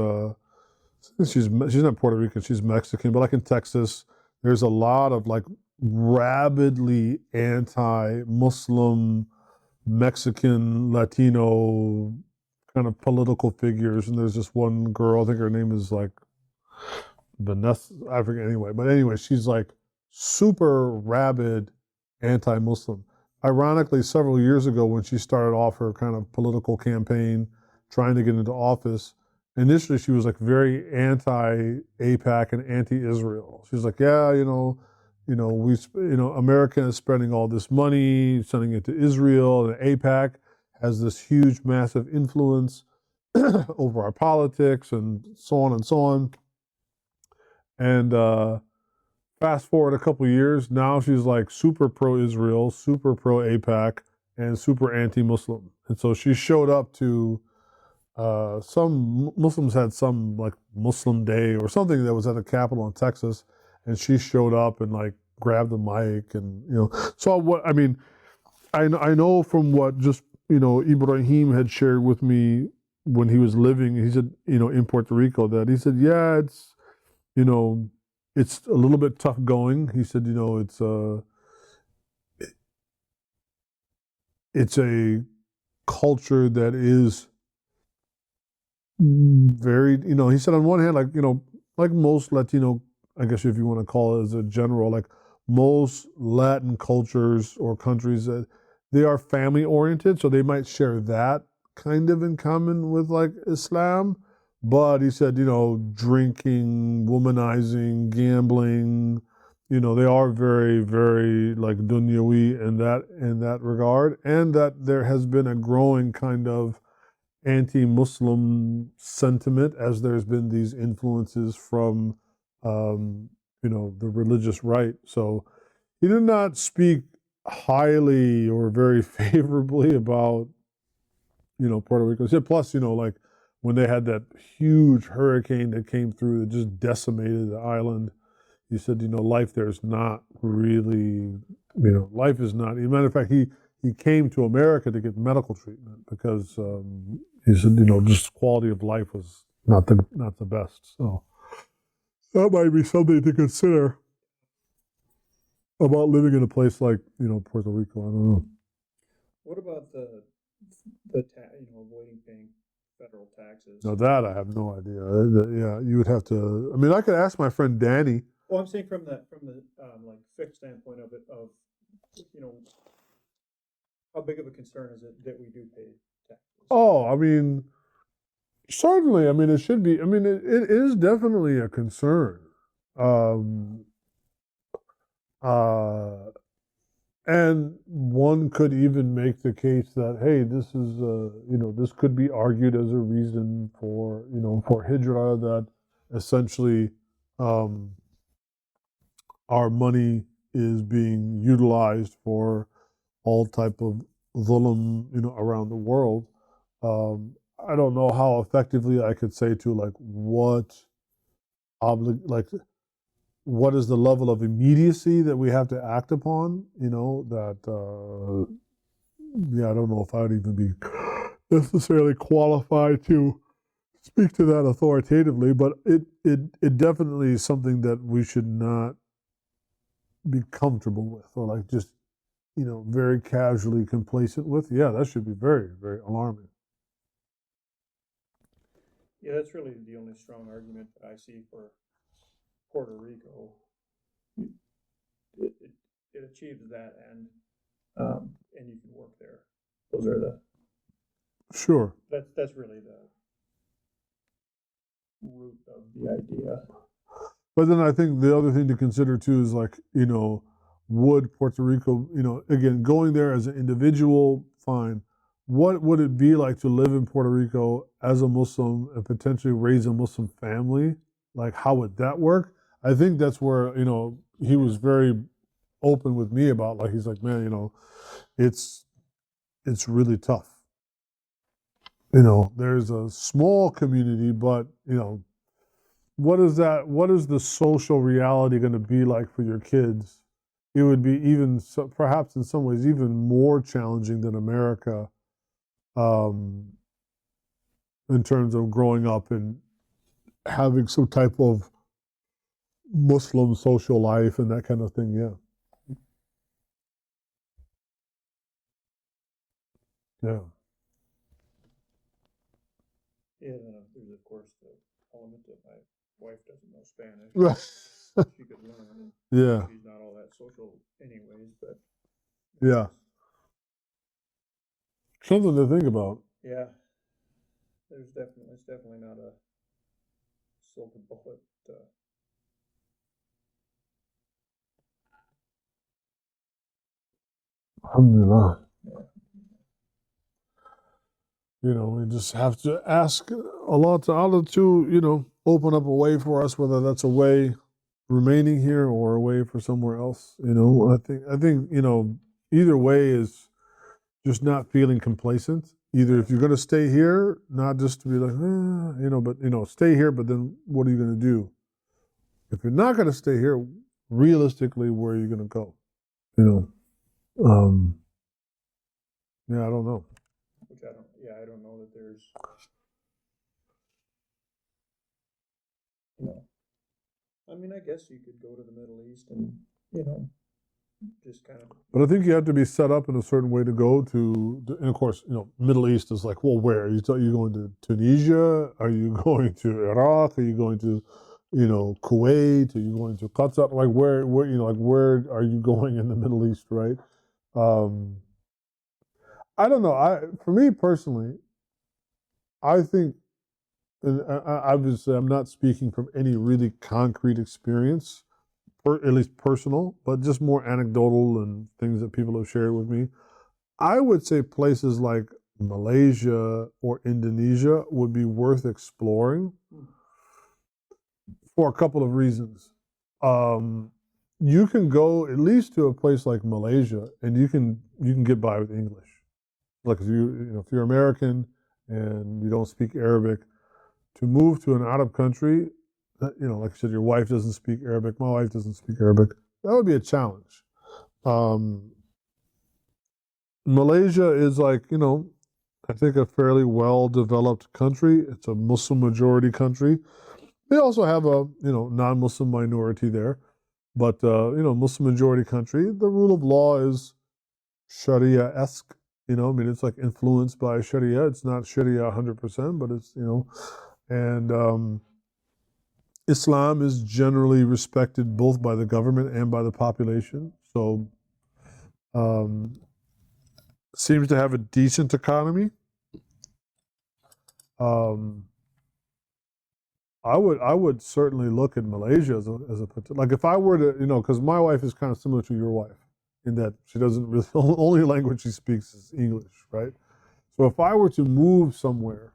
Speaker 1: she's not Puerto Rican, she's Mexican, but like in Texas, there's a lot of like rabidly anti-Muslim, Mexican, Latino kind of political figures. And there's this one girl, I think her name is like Vanessa, I forget anyway. But anyway, she's like super rabid anti-Muslim. Ironically, several years ago when she started off her kind of political campaign, trying to get into office, initially she was like very anti-APAC and anti-Israel. She was like, yeah, America is spending all this money, sending it to Israel, and APAC has this huge, massive influence over our politics and so on and so on. And fast forward a couple of years, now she's like super pro-Israel, super pro-APAC, and super anti-Muslim. And so she showed up to some Muslims had some like Muslim day or something that was at the Capitol in Texas, and she showed up and like grabbed the mic and So what I mean, I know from what just Ibrahim had shared with me when he was living, he said in Puerto Rico that he said it's a little bit tough going. He said it's a culture that is very, he said on one hand, like most Latino, I guess if you want to call it as a general, like most Latin cultures or countries, they are family oriented, so they might share that kind of in common with like Islam. But he said, drinking, womanizing, gambling, they are very, very like dunyawi in that regard, and that there has been a growing kind of anti-Muslim sentiment as there's been these influences from, the religious right. So he did not speak highly or very favorably about, Puerto Rico. He said, plus, like when they had that huge hurricane that came through that just decimated the island, he said, life there is not really, life is not. As a matter of fact, he came to America to get medical treatment because he said, just quality of life was not the best. So that might be something to consider about living in a place like Puerto Rico. I don't know.
Speaker 2: What about avoiding paying federal taxes?
Speaker 1: Now that I have no idea. Yeah, you would have to. I mean, I could ask my friend Danny.
Speaker 2: Well, I'm saying from the like fixed standpoint of how big of a concern is it that we do pay taxes?
Speaker 1: Oh, I mean, certainly. I mean, it should be. I mean, it is definitely a concern. And one could even make the case that, hey, this is, this could be argued as a reason for hijrah, that essentially our money is being utilized for all type of dhulm, around the world. I don't know how effectively I could say to like what is the level of immediacy that we have to act upon, that I don't know if I'd even be necessarily qualified to speak to that authoritatively, but it definitely is something that we should not be comfortable with, or like just, very casually complacent with, yeah, that should be very, very alarming.
Speaker 2: Yeah, that's really the only strong argument that I see for Puerto Rico. It achieves that end, and you can work there. Those are
Speaker 1: Sure.
Speaker 2: that's really the root of the idea.
Speaker 1: But then I think the other thing to consider too is like, would Puerto Rico, again, going there as an individual, fine. What would it be like to live in Puerto Rico as a Muslim and potentially raise a Muslim family? Like, how would that work? I think that's where, he was very open with me about, like, he's like, man, it's really tough. There's a small community, but, what is that? What is the social reality going to be like for your kids? It would be even, perhaps in some ways, even more challenging than America, um, in terms of growing up and having some type of Muslim social life and that kind of thing. Yeah, yeah.
Speaker 2: Yeah, and then there's of course the element that my wife doesn't know Spanish. She could learn, and
Speaker 1: Yeah,
Speaker 2: she's not all that social anyways. But
Speaker 1: yeah. Something to think about.
Speaker 2: yeah, it's definitely not a silver bullet.
Speaker 1: Alhamdulillah.
Speaker 2: Yeah.
Speaker 1: We just have to ask Allah Ta'ala to, open up a way for us, whether that's a way remaining here or a way for somewhere else. I think, either way is just not feeling complacent. Either if you're going to stay here, not just to be like, but, stay here, but then what are you going to do? If you're not going to stay here, realistically, where are you going to go? Um, yeah, I don't know.
Speaker 2: Which I don't know that there's, I mean, I guess you could go to the Middle East and, just kind of.
Speaker 1: But I think you have to be set up in a certain way to go to, and of course, Middle East is like, well, where? Are you going to Tunisia? Are you going to Iraq? Are you going to, Kuwait? Are you going to Qatar? Like where are you going in the Middle East, right? Um, I don't know. For me personally, I think, and obviously, I'm not speaking from any really concrete experience, at least personal, but just more anecdotal and things that people have shared with me. I would say places like Malaysia or Indonesia would be worth exploring for a couple of reasons. Um, you can go at least to a place like Malaysia, and you can get by with English. Like if you're American and you don't speak Arabic, to move to an Arab country, like I said, your wife doesn't speak Arabic, my wife doesn't speak Arabic, that would be a challenge. Um, Malaysia is like, I think a fairly well developed country. It's a Muslim majority country. They also have a, non-Muslim minority there, but, Muslim majority country. The rule of law is Sharia-esque. I mean, it's like influenced by Sharia. It's not Sharia 100%, but it's, and Islam is generally respected both by the government and by the population. So, seems to have a decent economy. Um, I would certainly look at Malaysia as a like if I were to, because my wife is kind of similar to your wife in that she doesn't really only language she speaks is English, right? So if I were to move somewhere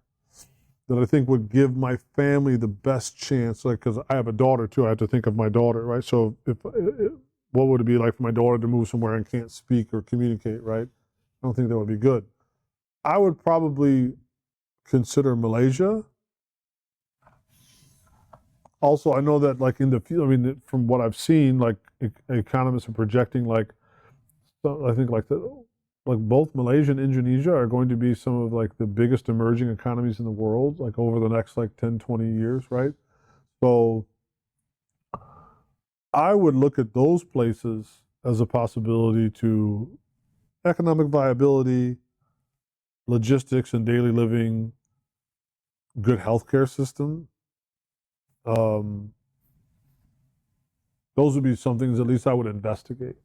Speaker 1: that I think would give my family the best chance, like because I have a daughter too, I have to think of my daughter, right? So if what would it be like for my daughter to move somewhere and can't speak or communicate, right? I don't think that would be good. I would probably consider Malaysia. Also, I know that like in the field, I mean, from what I've seen, like economists are projecting like, I think like both Malaysia and Indonesia are going to be some of like the biggest emerging economies in the world, like over the next like 10, 20 years, right? So I would look at those places as a possibility to economic viability, logistics and daily living, good healthcare system. Um, those would be some things at least I would investigate.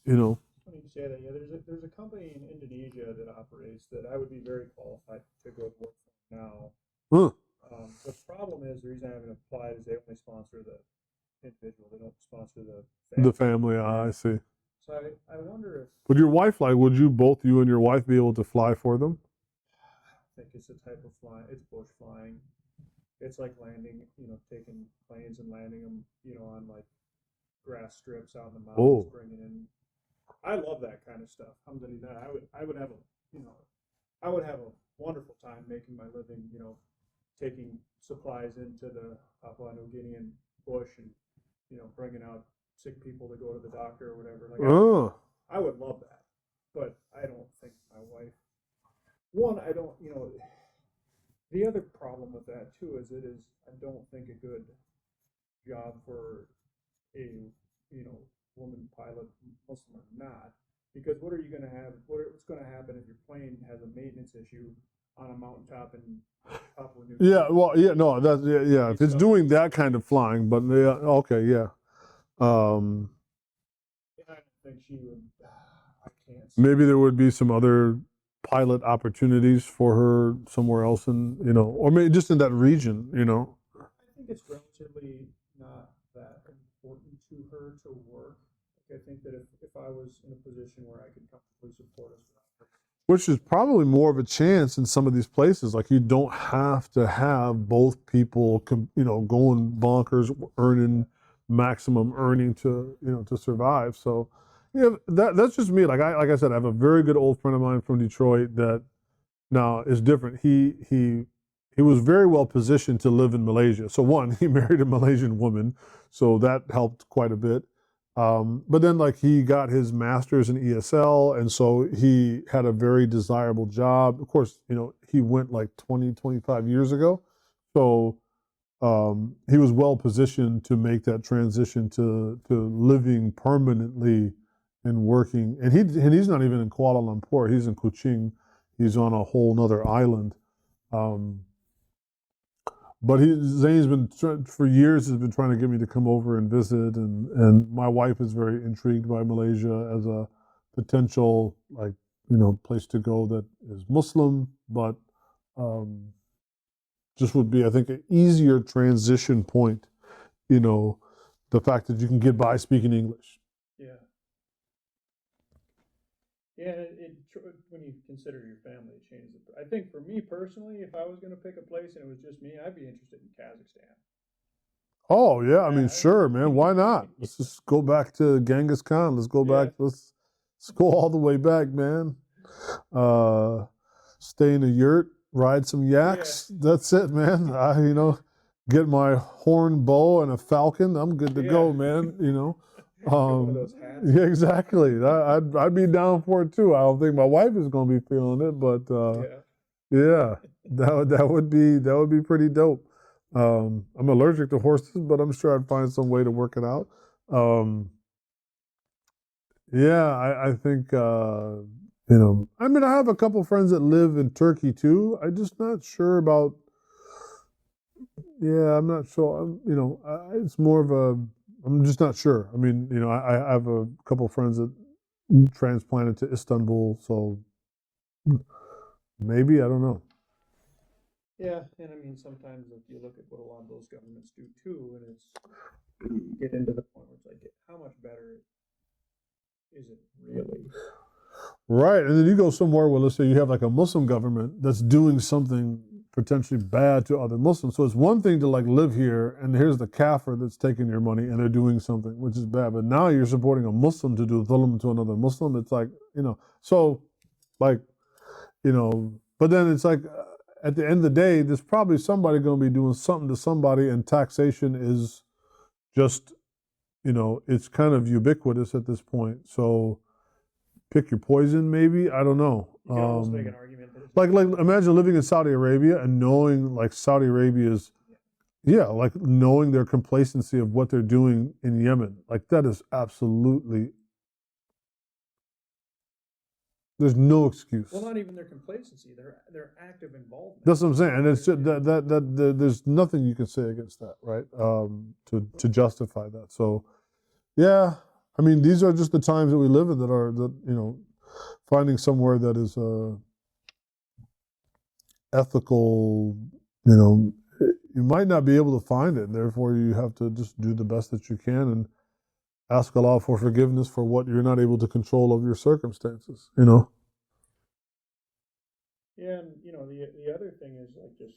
Speaker 1: You know.
Speaker 2: Funny you say that. Yeah, there's a company in Indonesia that operates that I would be very qualified to go work for now.
Speaker 1: Huh.
Speaker 2: The problem is the reason I haven't applied is they only sponsor the individual. They don't sponsor the family.
Speaker 1: The family, I see.
Speaker 2: So I wonder if
Speaker 1: Would your wife would you both, you and your wife, be able to fly for them?
Speaker 2: I think it's a type of flying. It's bush flying. It's like landing, taking planes and landing them, on like grass strips out in the mountains, bringing in. I love that kind of stuff. I would have I would have a wonderful time making my living, taking supplies into the Papua New Guinean bush and, bringing out sick people to go to the doctor or whatever. Like, I would love that, but I don't think my wife. One, I don't, the other problem with that too is I don't think a good job for a, woman pilot, Muslim or not, because what are you going to have? What's going to happen if your plane has a maintenance issue on a mountaintop in Papua New Guinea?
Speaker 1: Yeah, well, yeah, no, that's yeah. If it's doing that kind of flying, but yeah, okay, yeah.
Speaker 2: I don't think she would. I can't.
Speaker 1: Maybe there would be some other pilot opportunities for her somewhere else in, or maybe just in that region,
Speaker 2: I think it's relatively not that important to her to work. I think that if I was in a position where I could comfortably support us without her.
Speaker 1: Which is probably more of a chance in some of these places. Like you don't have to have both people, going bonkers, earning maximum earning to, to survive. So, that's just me. Like I said, I have a very good old friend of mine from Detroit that now is different. He was very well positioned to live in Malaysia. So one, he married a Malaysian woman, so that helped quite a bit. But then like he got his master's in ESL, and so he had a very desirable job. Of course, he went like 20, 25 years ago. So he was well positioned to make that transition to living permanently and working. And he's not even in Kuala Lumpur. He's in Kuching. He's on a whole nother island. But Zane's been for years has been trying to get me to come over and visit, and my wife is very intrigued by Malaysia as a potential place to go that is Muslim, but just would be, I think, an easier transition point. The fact that you can get by speaking English.
Speaker 2: Yeah. Yeah, when you consider your family, it changes it. I think for me personally, if I was going to pick a place and it was just me, I'd be interested in Kazakhstan.
Speaker 1: Oh yeah, I mean, sure, man. Why not? Let's just go back to Genghis Khan. Let's go back. Let's go all the way back, man. Stay in a yurt, ride some yaks. Yeah. That's it, man. Get my horn bow and a falcon. I'm good to go, man.
Speaker 2: One of those hats.
Speaker 1: Yeah, exactly. I'd be down for it too. I don't think my wife is going to be feeling it, but yeah, that would be pretty dope. I'm allergic to horses, but I'm sure I'd find some way to work it out. I think I mean, I have a couple friends that live in Turkey too. I'm just not sure about. Yeah, I'm not sure. It's more of a. I'm just not sure. I mean, I have a couple of friends that transplanted to Istanbul, so maybe, I don't know.
Speaker 2: Yeah, and I mean, sometimes if you look at what a lot of those governments do too, and you get into the point where it's like, how much better is it really?
Speaker 1: Right, and then you go somewhere where, let's say, you have like a Muslim government that's doing something potentially bad to other Muslims. So it's one thing to like live here, and here's the kafir that's taking your money, and they're doing something which is bad. But now you're supporting a Muslim to do dhulm to another Muslim. It's like, so like, but then it's like, at the end of the day, there's probably somebody going to be doing something to somebody, and taxation is just, it's kind of ubiquitous at this point. So pick your poison, maybe. I don't know.
Speaker 2: You can almost make an argument that
Speaker 1: like imagine living in Saudi Arabia and knowing like Saudi Arabia is Yeah, like knowing their complacency of what they're doing in Yemen, like that is absolutely, there's no excuse.
Speaker 2: Well, not even their complacency, their active involvement.
Speaker 1: That's what I'm saying, and it's just there's nothing you can say against that, right? To justify that. So, yeah, I mean, these are just the times that we live in that finding somewhere that is ethical, you might not be able to find it, and therefore you have to just do the best that you can and ask Allah for forgiveness for what you're not able to control of your circumstances.
Speaker 2: Yeah, and the other thing is like just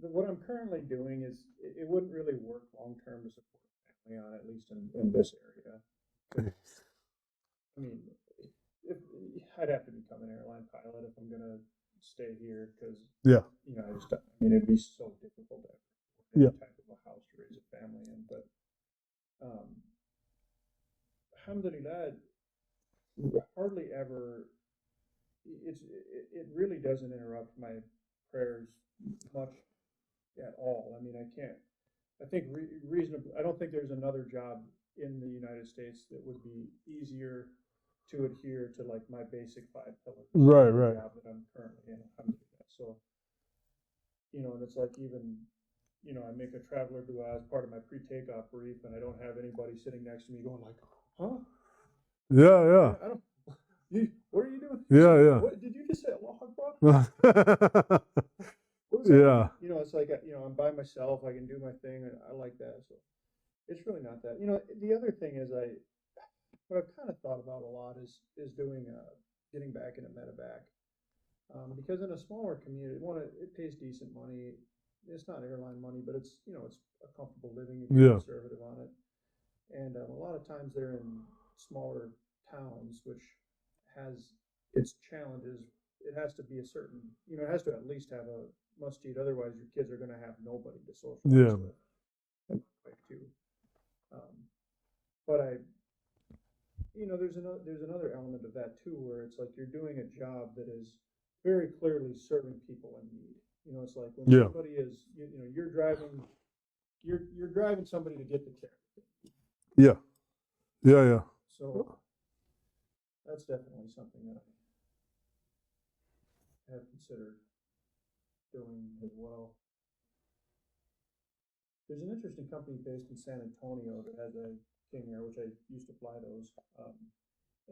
Speaker 2: what I'm currently doing is it wouldn't really work long term to support a family on, at least in this area. I mean, if I'd have to become an airline pilot if I'm gonna stay here because
Speaker 1: Yeah,
Speaker 2: it'd be so difficult to afford any
Speaker 1: yeah,
Speaker 2: type of a house to raise a family in. But alhamdulillah, hardly ever. It really doesn't interrupt my prayers much at all. I mean, I can't. I think reasonable. I don't think there's another job in the United States that would be easier to adhere to like my basic 5 pillars.
Speaker 1: right,
Speaker 2: than the
Speaker 1: right.
Speaker 2: job that I'm currently in. Alhamdulillah. So and it's like even I make a traveler dua as part of my pre-takeoff brief, and I don't have anybody sitting next to me going like, "Huh?
Speaker 1: Yeah, yeah,
Speaker 2: I don't. What are you doing?
Speaker 1: yeah,
Speaker 2: What did you just say? Allah Akbar?
Speaker 1: yeah.
Speaker 2: What was
Speaker 1: Yeah,
Speaker 2: that? It's like I'm by myself. I can do my thing, and I like that. So it's really not that. The other thing is what I've kind of thought about a lot is doing getting back into medevac. Because in a smaller community, it pays decent money. It's not airline money, but it's a comfortable living if you're
Speaker 1: yeah,
Speaker 2: conservative on it. And a lot of times they're in smaller towns, which has its challenges. It has to be a certain, it has to at least have a masjid. Otherwise, your kids are going to have nobody to socialize
Speaker 1: yeah,
Speaker 2: with. And my wife too. But there's another element of that too, where it's like you're doing a job that is very clearly serving people in need. It's like when
Speaker 1: yeah,
Speaker 2: somebody is, you're driving, you're driving somebody to get the care.
Speaker 1: yeah, yeah, yeah.
Speaker 2: So that's definitely something that I have considered doing as well. There's an interesting company based in San Antonio that has a King Air, which I used to fly those.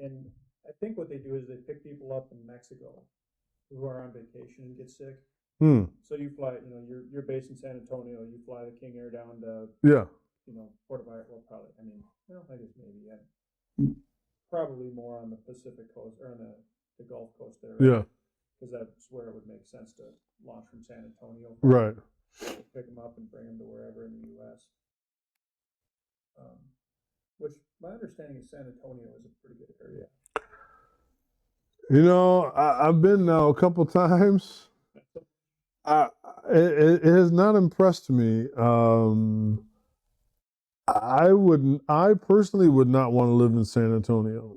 Speaker 2: And I think what they do is they pick people up in Mexico who are on vacation and get sick.
Speaker 1: Hmm.
Speaker 2: So you fly, you're based in San Antonio. You fly the King Air down to,
Speaker 1: Yeah,
Speaker 2: Puerto Vallarta. Well, probably. I mean, I guess maybe. Yeah. Probably more on the Pacific coast or on the Gulf Coast there. Right?
Speaker 1: yeah,
Speaker 2: Because that's where it would make sense to launch from San Antonio.
Speaker 1: right.
Speaker 2: Pick them up and bring them to wherever in the U.S. Which my understanding is San Antonio is a pretty good area.
Speaker 1: I've been now a couple times. It has not impressed me. I personally would not want to live in San Antonio.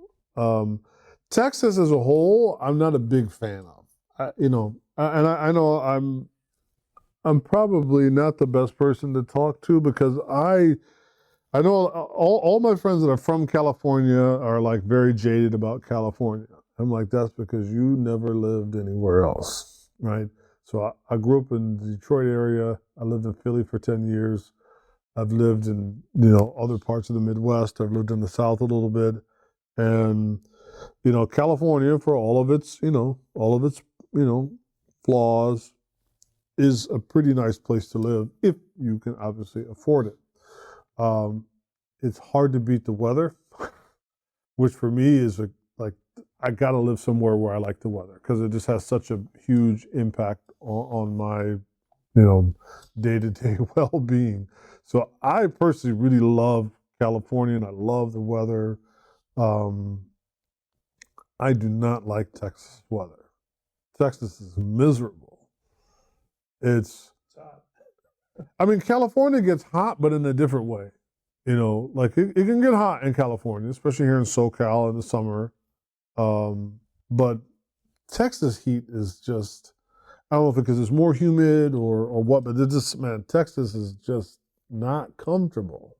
Speaker 1: Texas as a whole, I'm not a big fan of. I know I'm probably not the best person to talk to because I know all my friends that are from California are like very jaded about California. I'm like, that's because you never lived anywhere else, right? So I grew up in the Detroit area. I lived in Philly for 10 years. I've lived in, other parts of the Midwest. I've lived in the South a little bit. And, California, for all of its flaws, is a pretty nice place to live if you can obviously afford it. It's hard to beat the weather, which for me is like I gotta live somewhere where I like the weather because it just has such a huge impact on my day-to-day well-being. So I personally really love California and I love the weather. Um, I do not like Texas weather. Texas is miserable. It's I mean, California gets hot, but in a different way. Like it can get hot in California, especially here in SoCal in the summer. But Texas heat is just, I don't know if because it's more humid or what, but it's just, man, Texas is just not comfortable.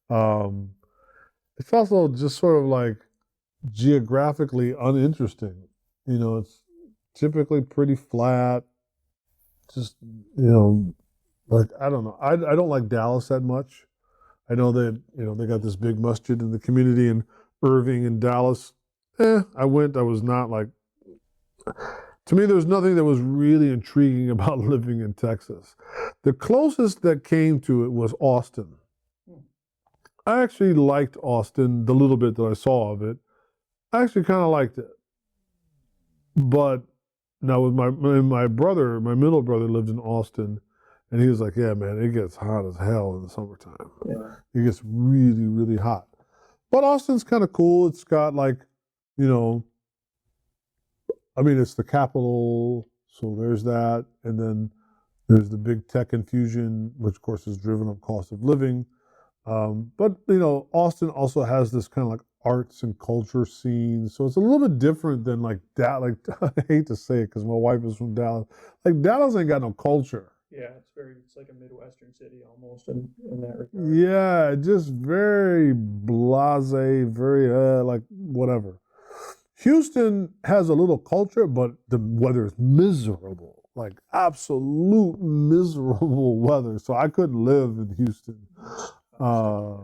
Speaker 1: Um, it's also just sort of like geographically uninteresting. It's typically pretty flat. Just, like, I don't know. I don't like Dallas that much. I know that, they got this big masjid in the community in Irving and Dallas. I went. I was not like, to me, there was nothing that was really intriguing about living in Texas. The closest that came to it was Austin. I actually liked Austin, the little bit that I saw of it. I actually kind of liked it. But now with my brother, my middle brother lived in Austin, and he was like, "Yeah, man, it gets hot as hell in the summertime.
Speaker 2: Yeah.
Speaker 1: It gets really, really hot." But Austin's kind of cool. It's got like, you know, I mean, it's the capital, so there's that, and then there's the big tech infusion, which of course has driven up cost of living. But Austin also has this kind of like arts and culture scene, so it's a little bit different than like that. Like I hate to say it because my wife is from Dallas. Like Dallas ain't got no culture.
Speaker 2: Yeah, it's like a Midwestern city almost in that regard.
Speaker 1: Yeah, just very blasé, very like whatever. Houston has a little culture, but the weather is miserable, like absolute miserable weather. So I couldn't live in Houston. Uh,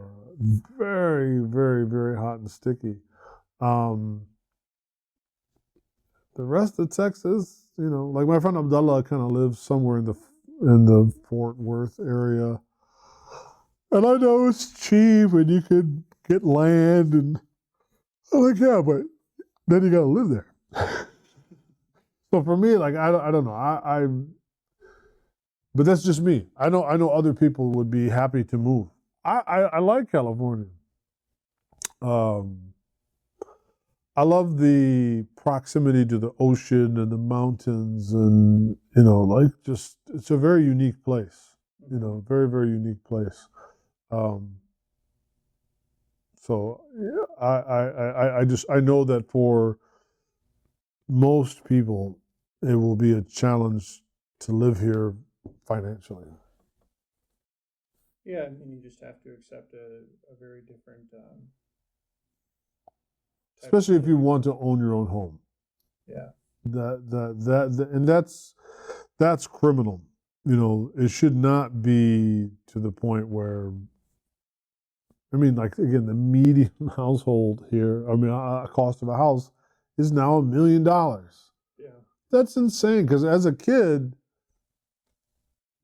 Speaker 1: Very, very, very hot and sticky. Um, the rest of Texas, like my friend Abdullah kind of lives somewhere in the Fort Worth area, and I know it's cheap and you could get land, and I'm like, yeah, but then you got to live there. So for me, like I don't know, but that's just me. I know other people would be happy to move. I like California. Um, I love the proximity to the ocean and the mountains, and like just it's a very unique place. Very, very unique place. Um, so yeah, I know that for most people, it will be a challenge to live here financially.
Speaker 2: Yeah, I mean, you just have to accept a very different type of
Speaker 1: Especially if you
Speaker 2: living.
Speaker 1: want to own your own home.
Speaker 2: Yeah.
Speaker 1: And that's criminal. It should not be to the point where, I mean, like again, the median household here, I mean, a cost of a house is now $1 million.
Speaker 2: Yeah.
Speaker 1: That's insane. Because as a kid,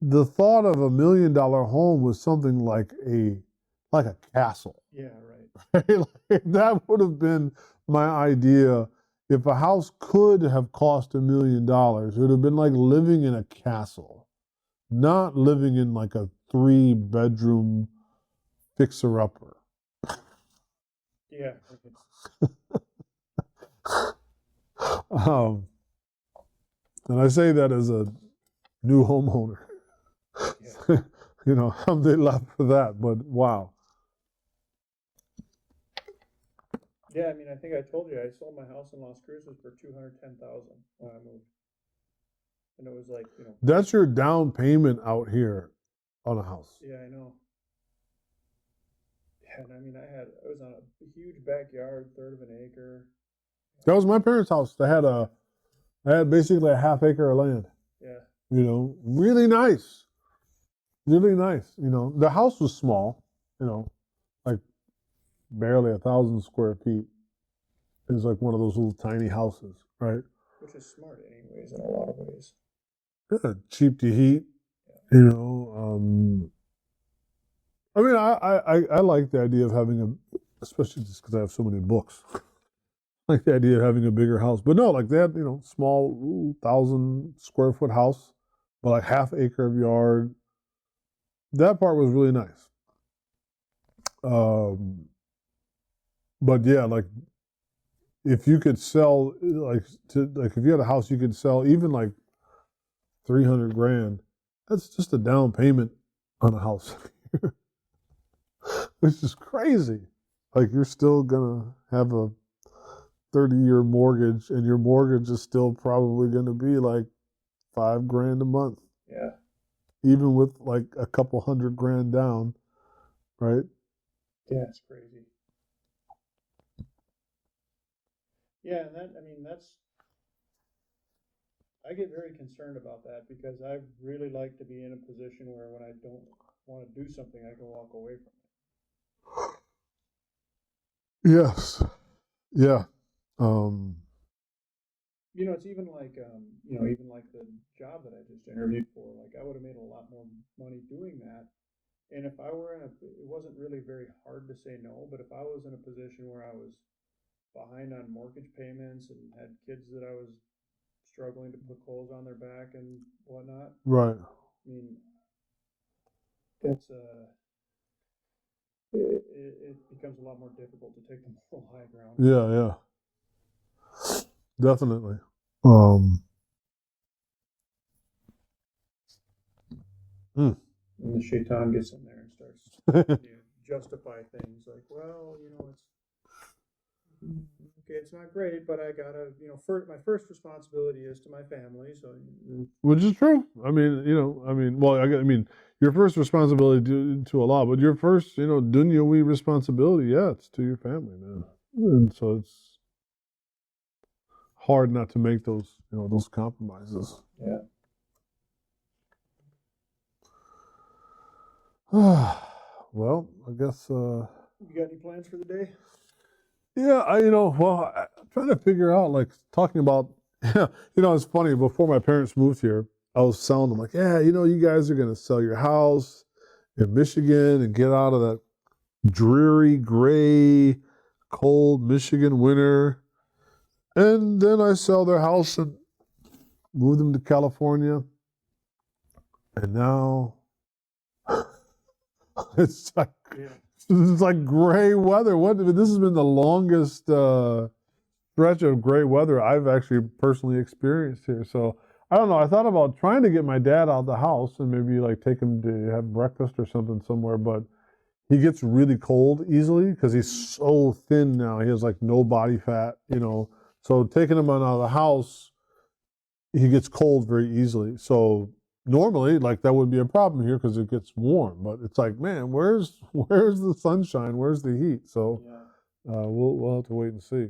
Speaker 1: the thought of $1 million home was something like a castle.
Speaker 2: Yeah, right.
Speaker 1: Like, that would have been my idea. If a house could have cost $1 million, it would have been like living in a castle, not living in like a 3-bedroom fixer-upper.
Speaker 2: Yeah.
Speaker 1: Um, and I say that as a new homeowner.
Speaker 2: Yeah.
Speaker 1: Alhamdulillah for that, but wow.
Speaker 2: Yeah, I mean, I think I told you I sold my house in Las Cruces for 210,000 when I moved, and it was like
Speaker 1: That's your down payment out here on a house.
Speaker 2: yeah, I know. Yeah, and I mean, it was on a huge backyard, third of an acre.
Speaker 1: That was my parents' house. I had basically a half acre of land.
Speaker 2: Yeah.
Speaker 1: Really nice. Really nice. The house was small, like barely 1,000 square feet. It was like one of those little tiny houses, right?
Speaker 2: Which is smart anyways in a lot of ways.
Speaker 1: Yeah, cheap to heat, I mean, I like the idea of having especially just because I have so many books. I like the idea of having a bigger house, but no, like that, small 1,000 square foot house, but like half acre of yard. That part was really nice. But yeah, like if you could sell if you had a house you could sell even like 300 grand, that's just a down payment on a house. Which is crazy. Like you're still gonna have a 30-year mortgage, and your mortgage is still probably gonna be like $5,000 a month,
Speaker 2: Yeah.
Speaker 1: even with like a couple $100,000 down, right?
Speaker 2: Yeah, it's crazy. Yeah, and I get very concerned about that because I really like to be in a position where when I don't want to do something, I can walk away from it.
Speaker 1: Yes. Yeah. Um,
Speaker 2: It's even like, even like the job that I just interviewed for, like I would have made a lot more money doing that. And if I were it wasn't really very hard to say no, but if I was in a position where I was behind on mortgage payments and had kids that I was struggling to put clothes on their back and whatnot,
Speaker 1: right.
Speaker 2: I mean, it's it becomes a lot more difficult to take the moral high ground.
Speaker 1: Yeah, yeah. Definitely. Um,
Speaker 2: And the shaitan gets in there and starts justify things like, well, it's not great, but I gotta, my first responsibility is to my family. So
Speaker 1: which is true. I mean, well, your first responsibility to Allah, but your first, dunyawi responsibility, yeah, it's to your family, man. And so it's hard not to make those compromises.
Speaker 2: yeah.
Speaker 1: Well, I guess.
Speaker 2: You got any plans for the day?
Speaker 1: Yeah, I'm trying to figure out, like, talking about, it's funny. Before my parents moved here, I was telling them, like, yeah, you guys are going to sell your house in Michigan and get out of that dreary, gray, cold Michigan winter. And then I sell their house and move them to California. And now it's like, it's like gray weather. This has been the longest stretch of gray weather I've actually personally experienced here. So I don't know. I thought about trying to get my dad out of the house and maybe like take him to have breakfast or something somewhere, but he gets really cold easily because he's so thin now. He has like no body fat, So taking him out of the house, he gets cold very easily. So normally, like that would be a problem here because it gets warm. But it's like, man, where's the sunshine? Where's the heat? So we'll have to wait and see.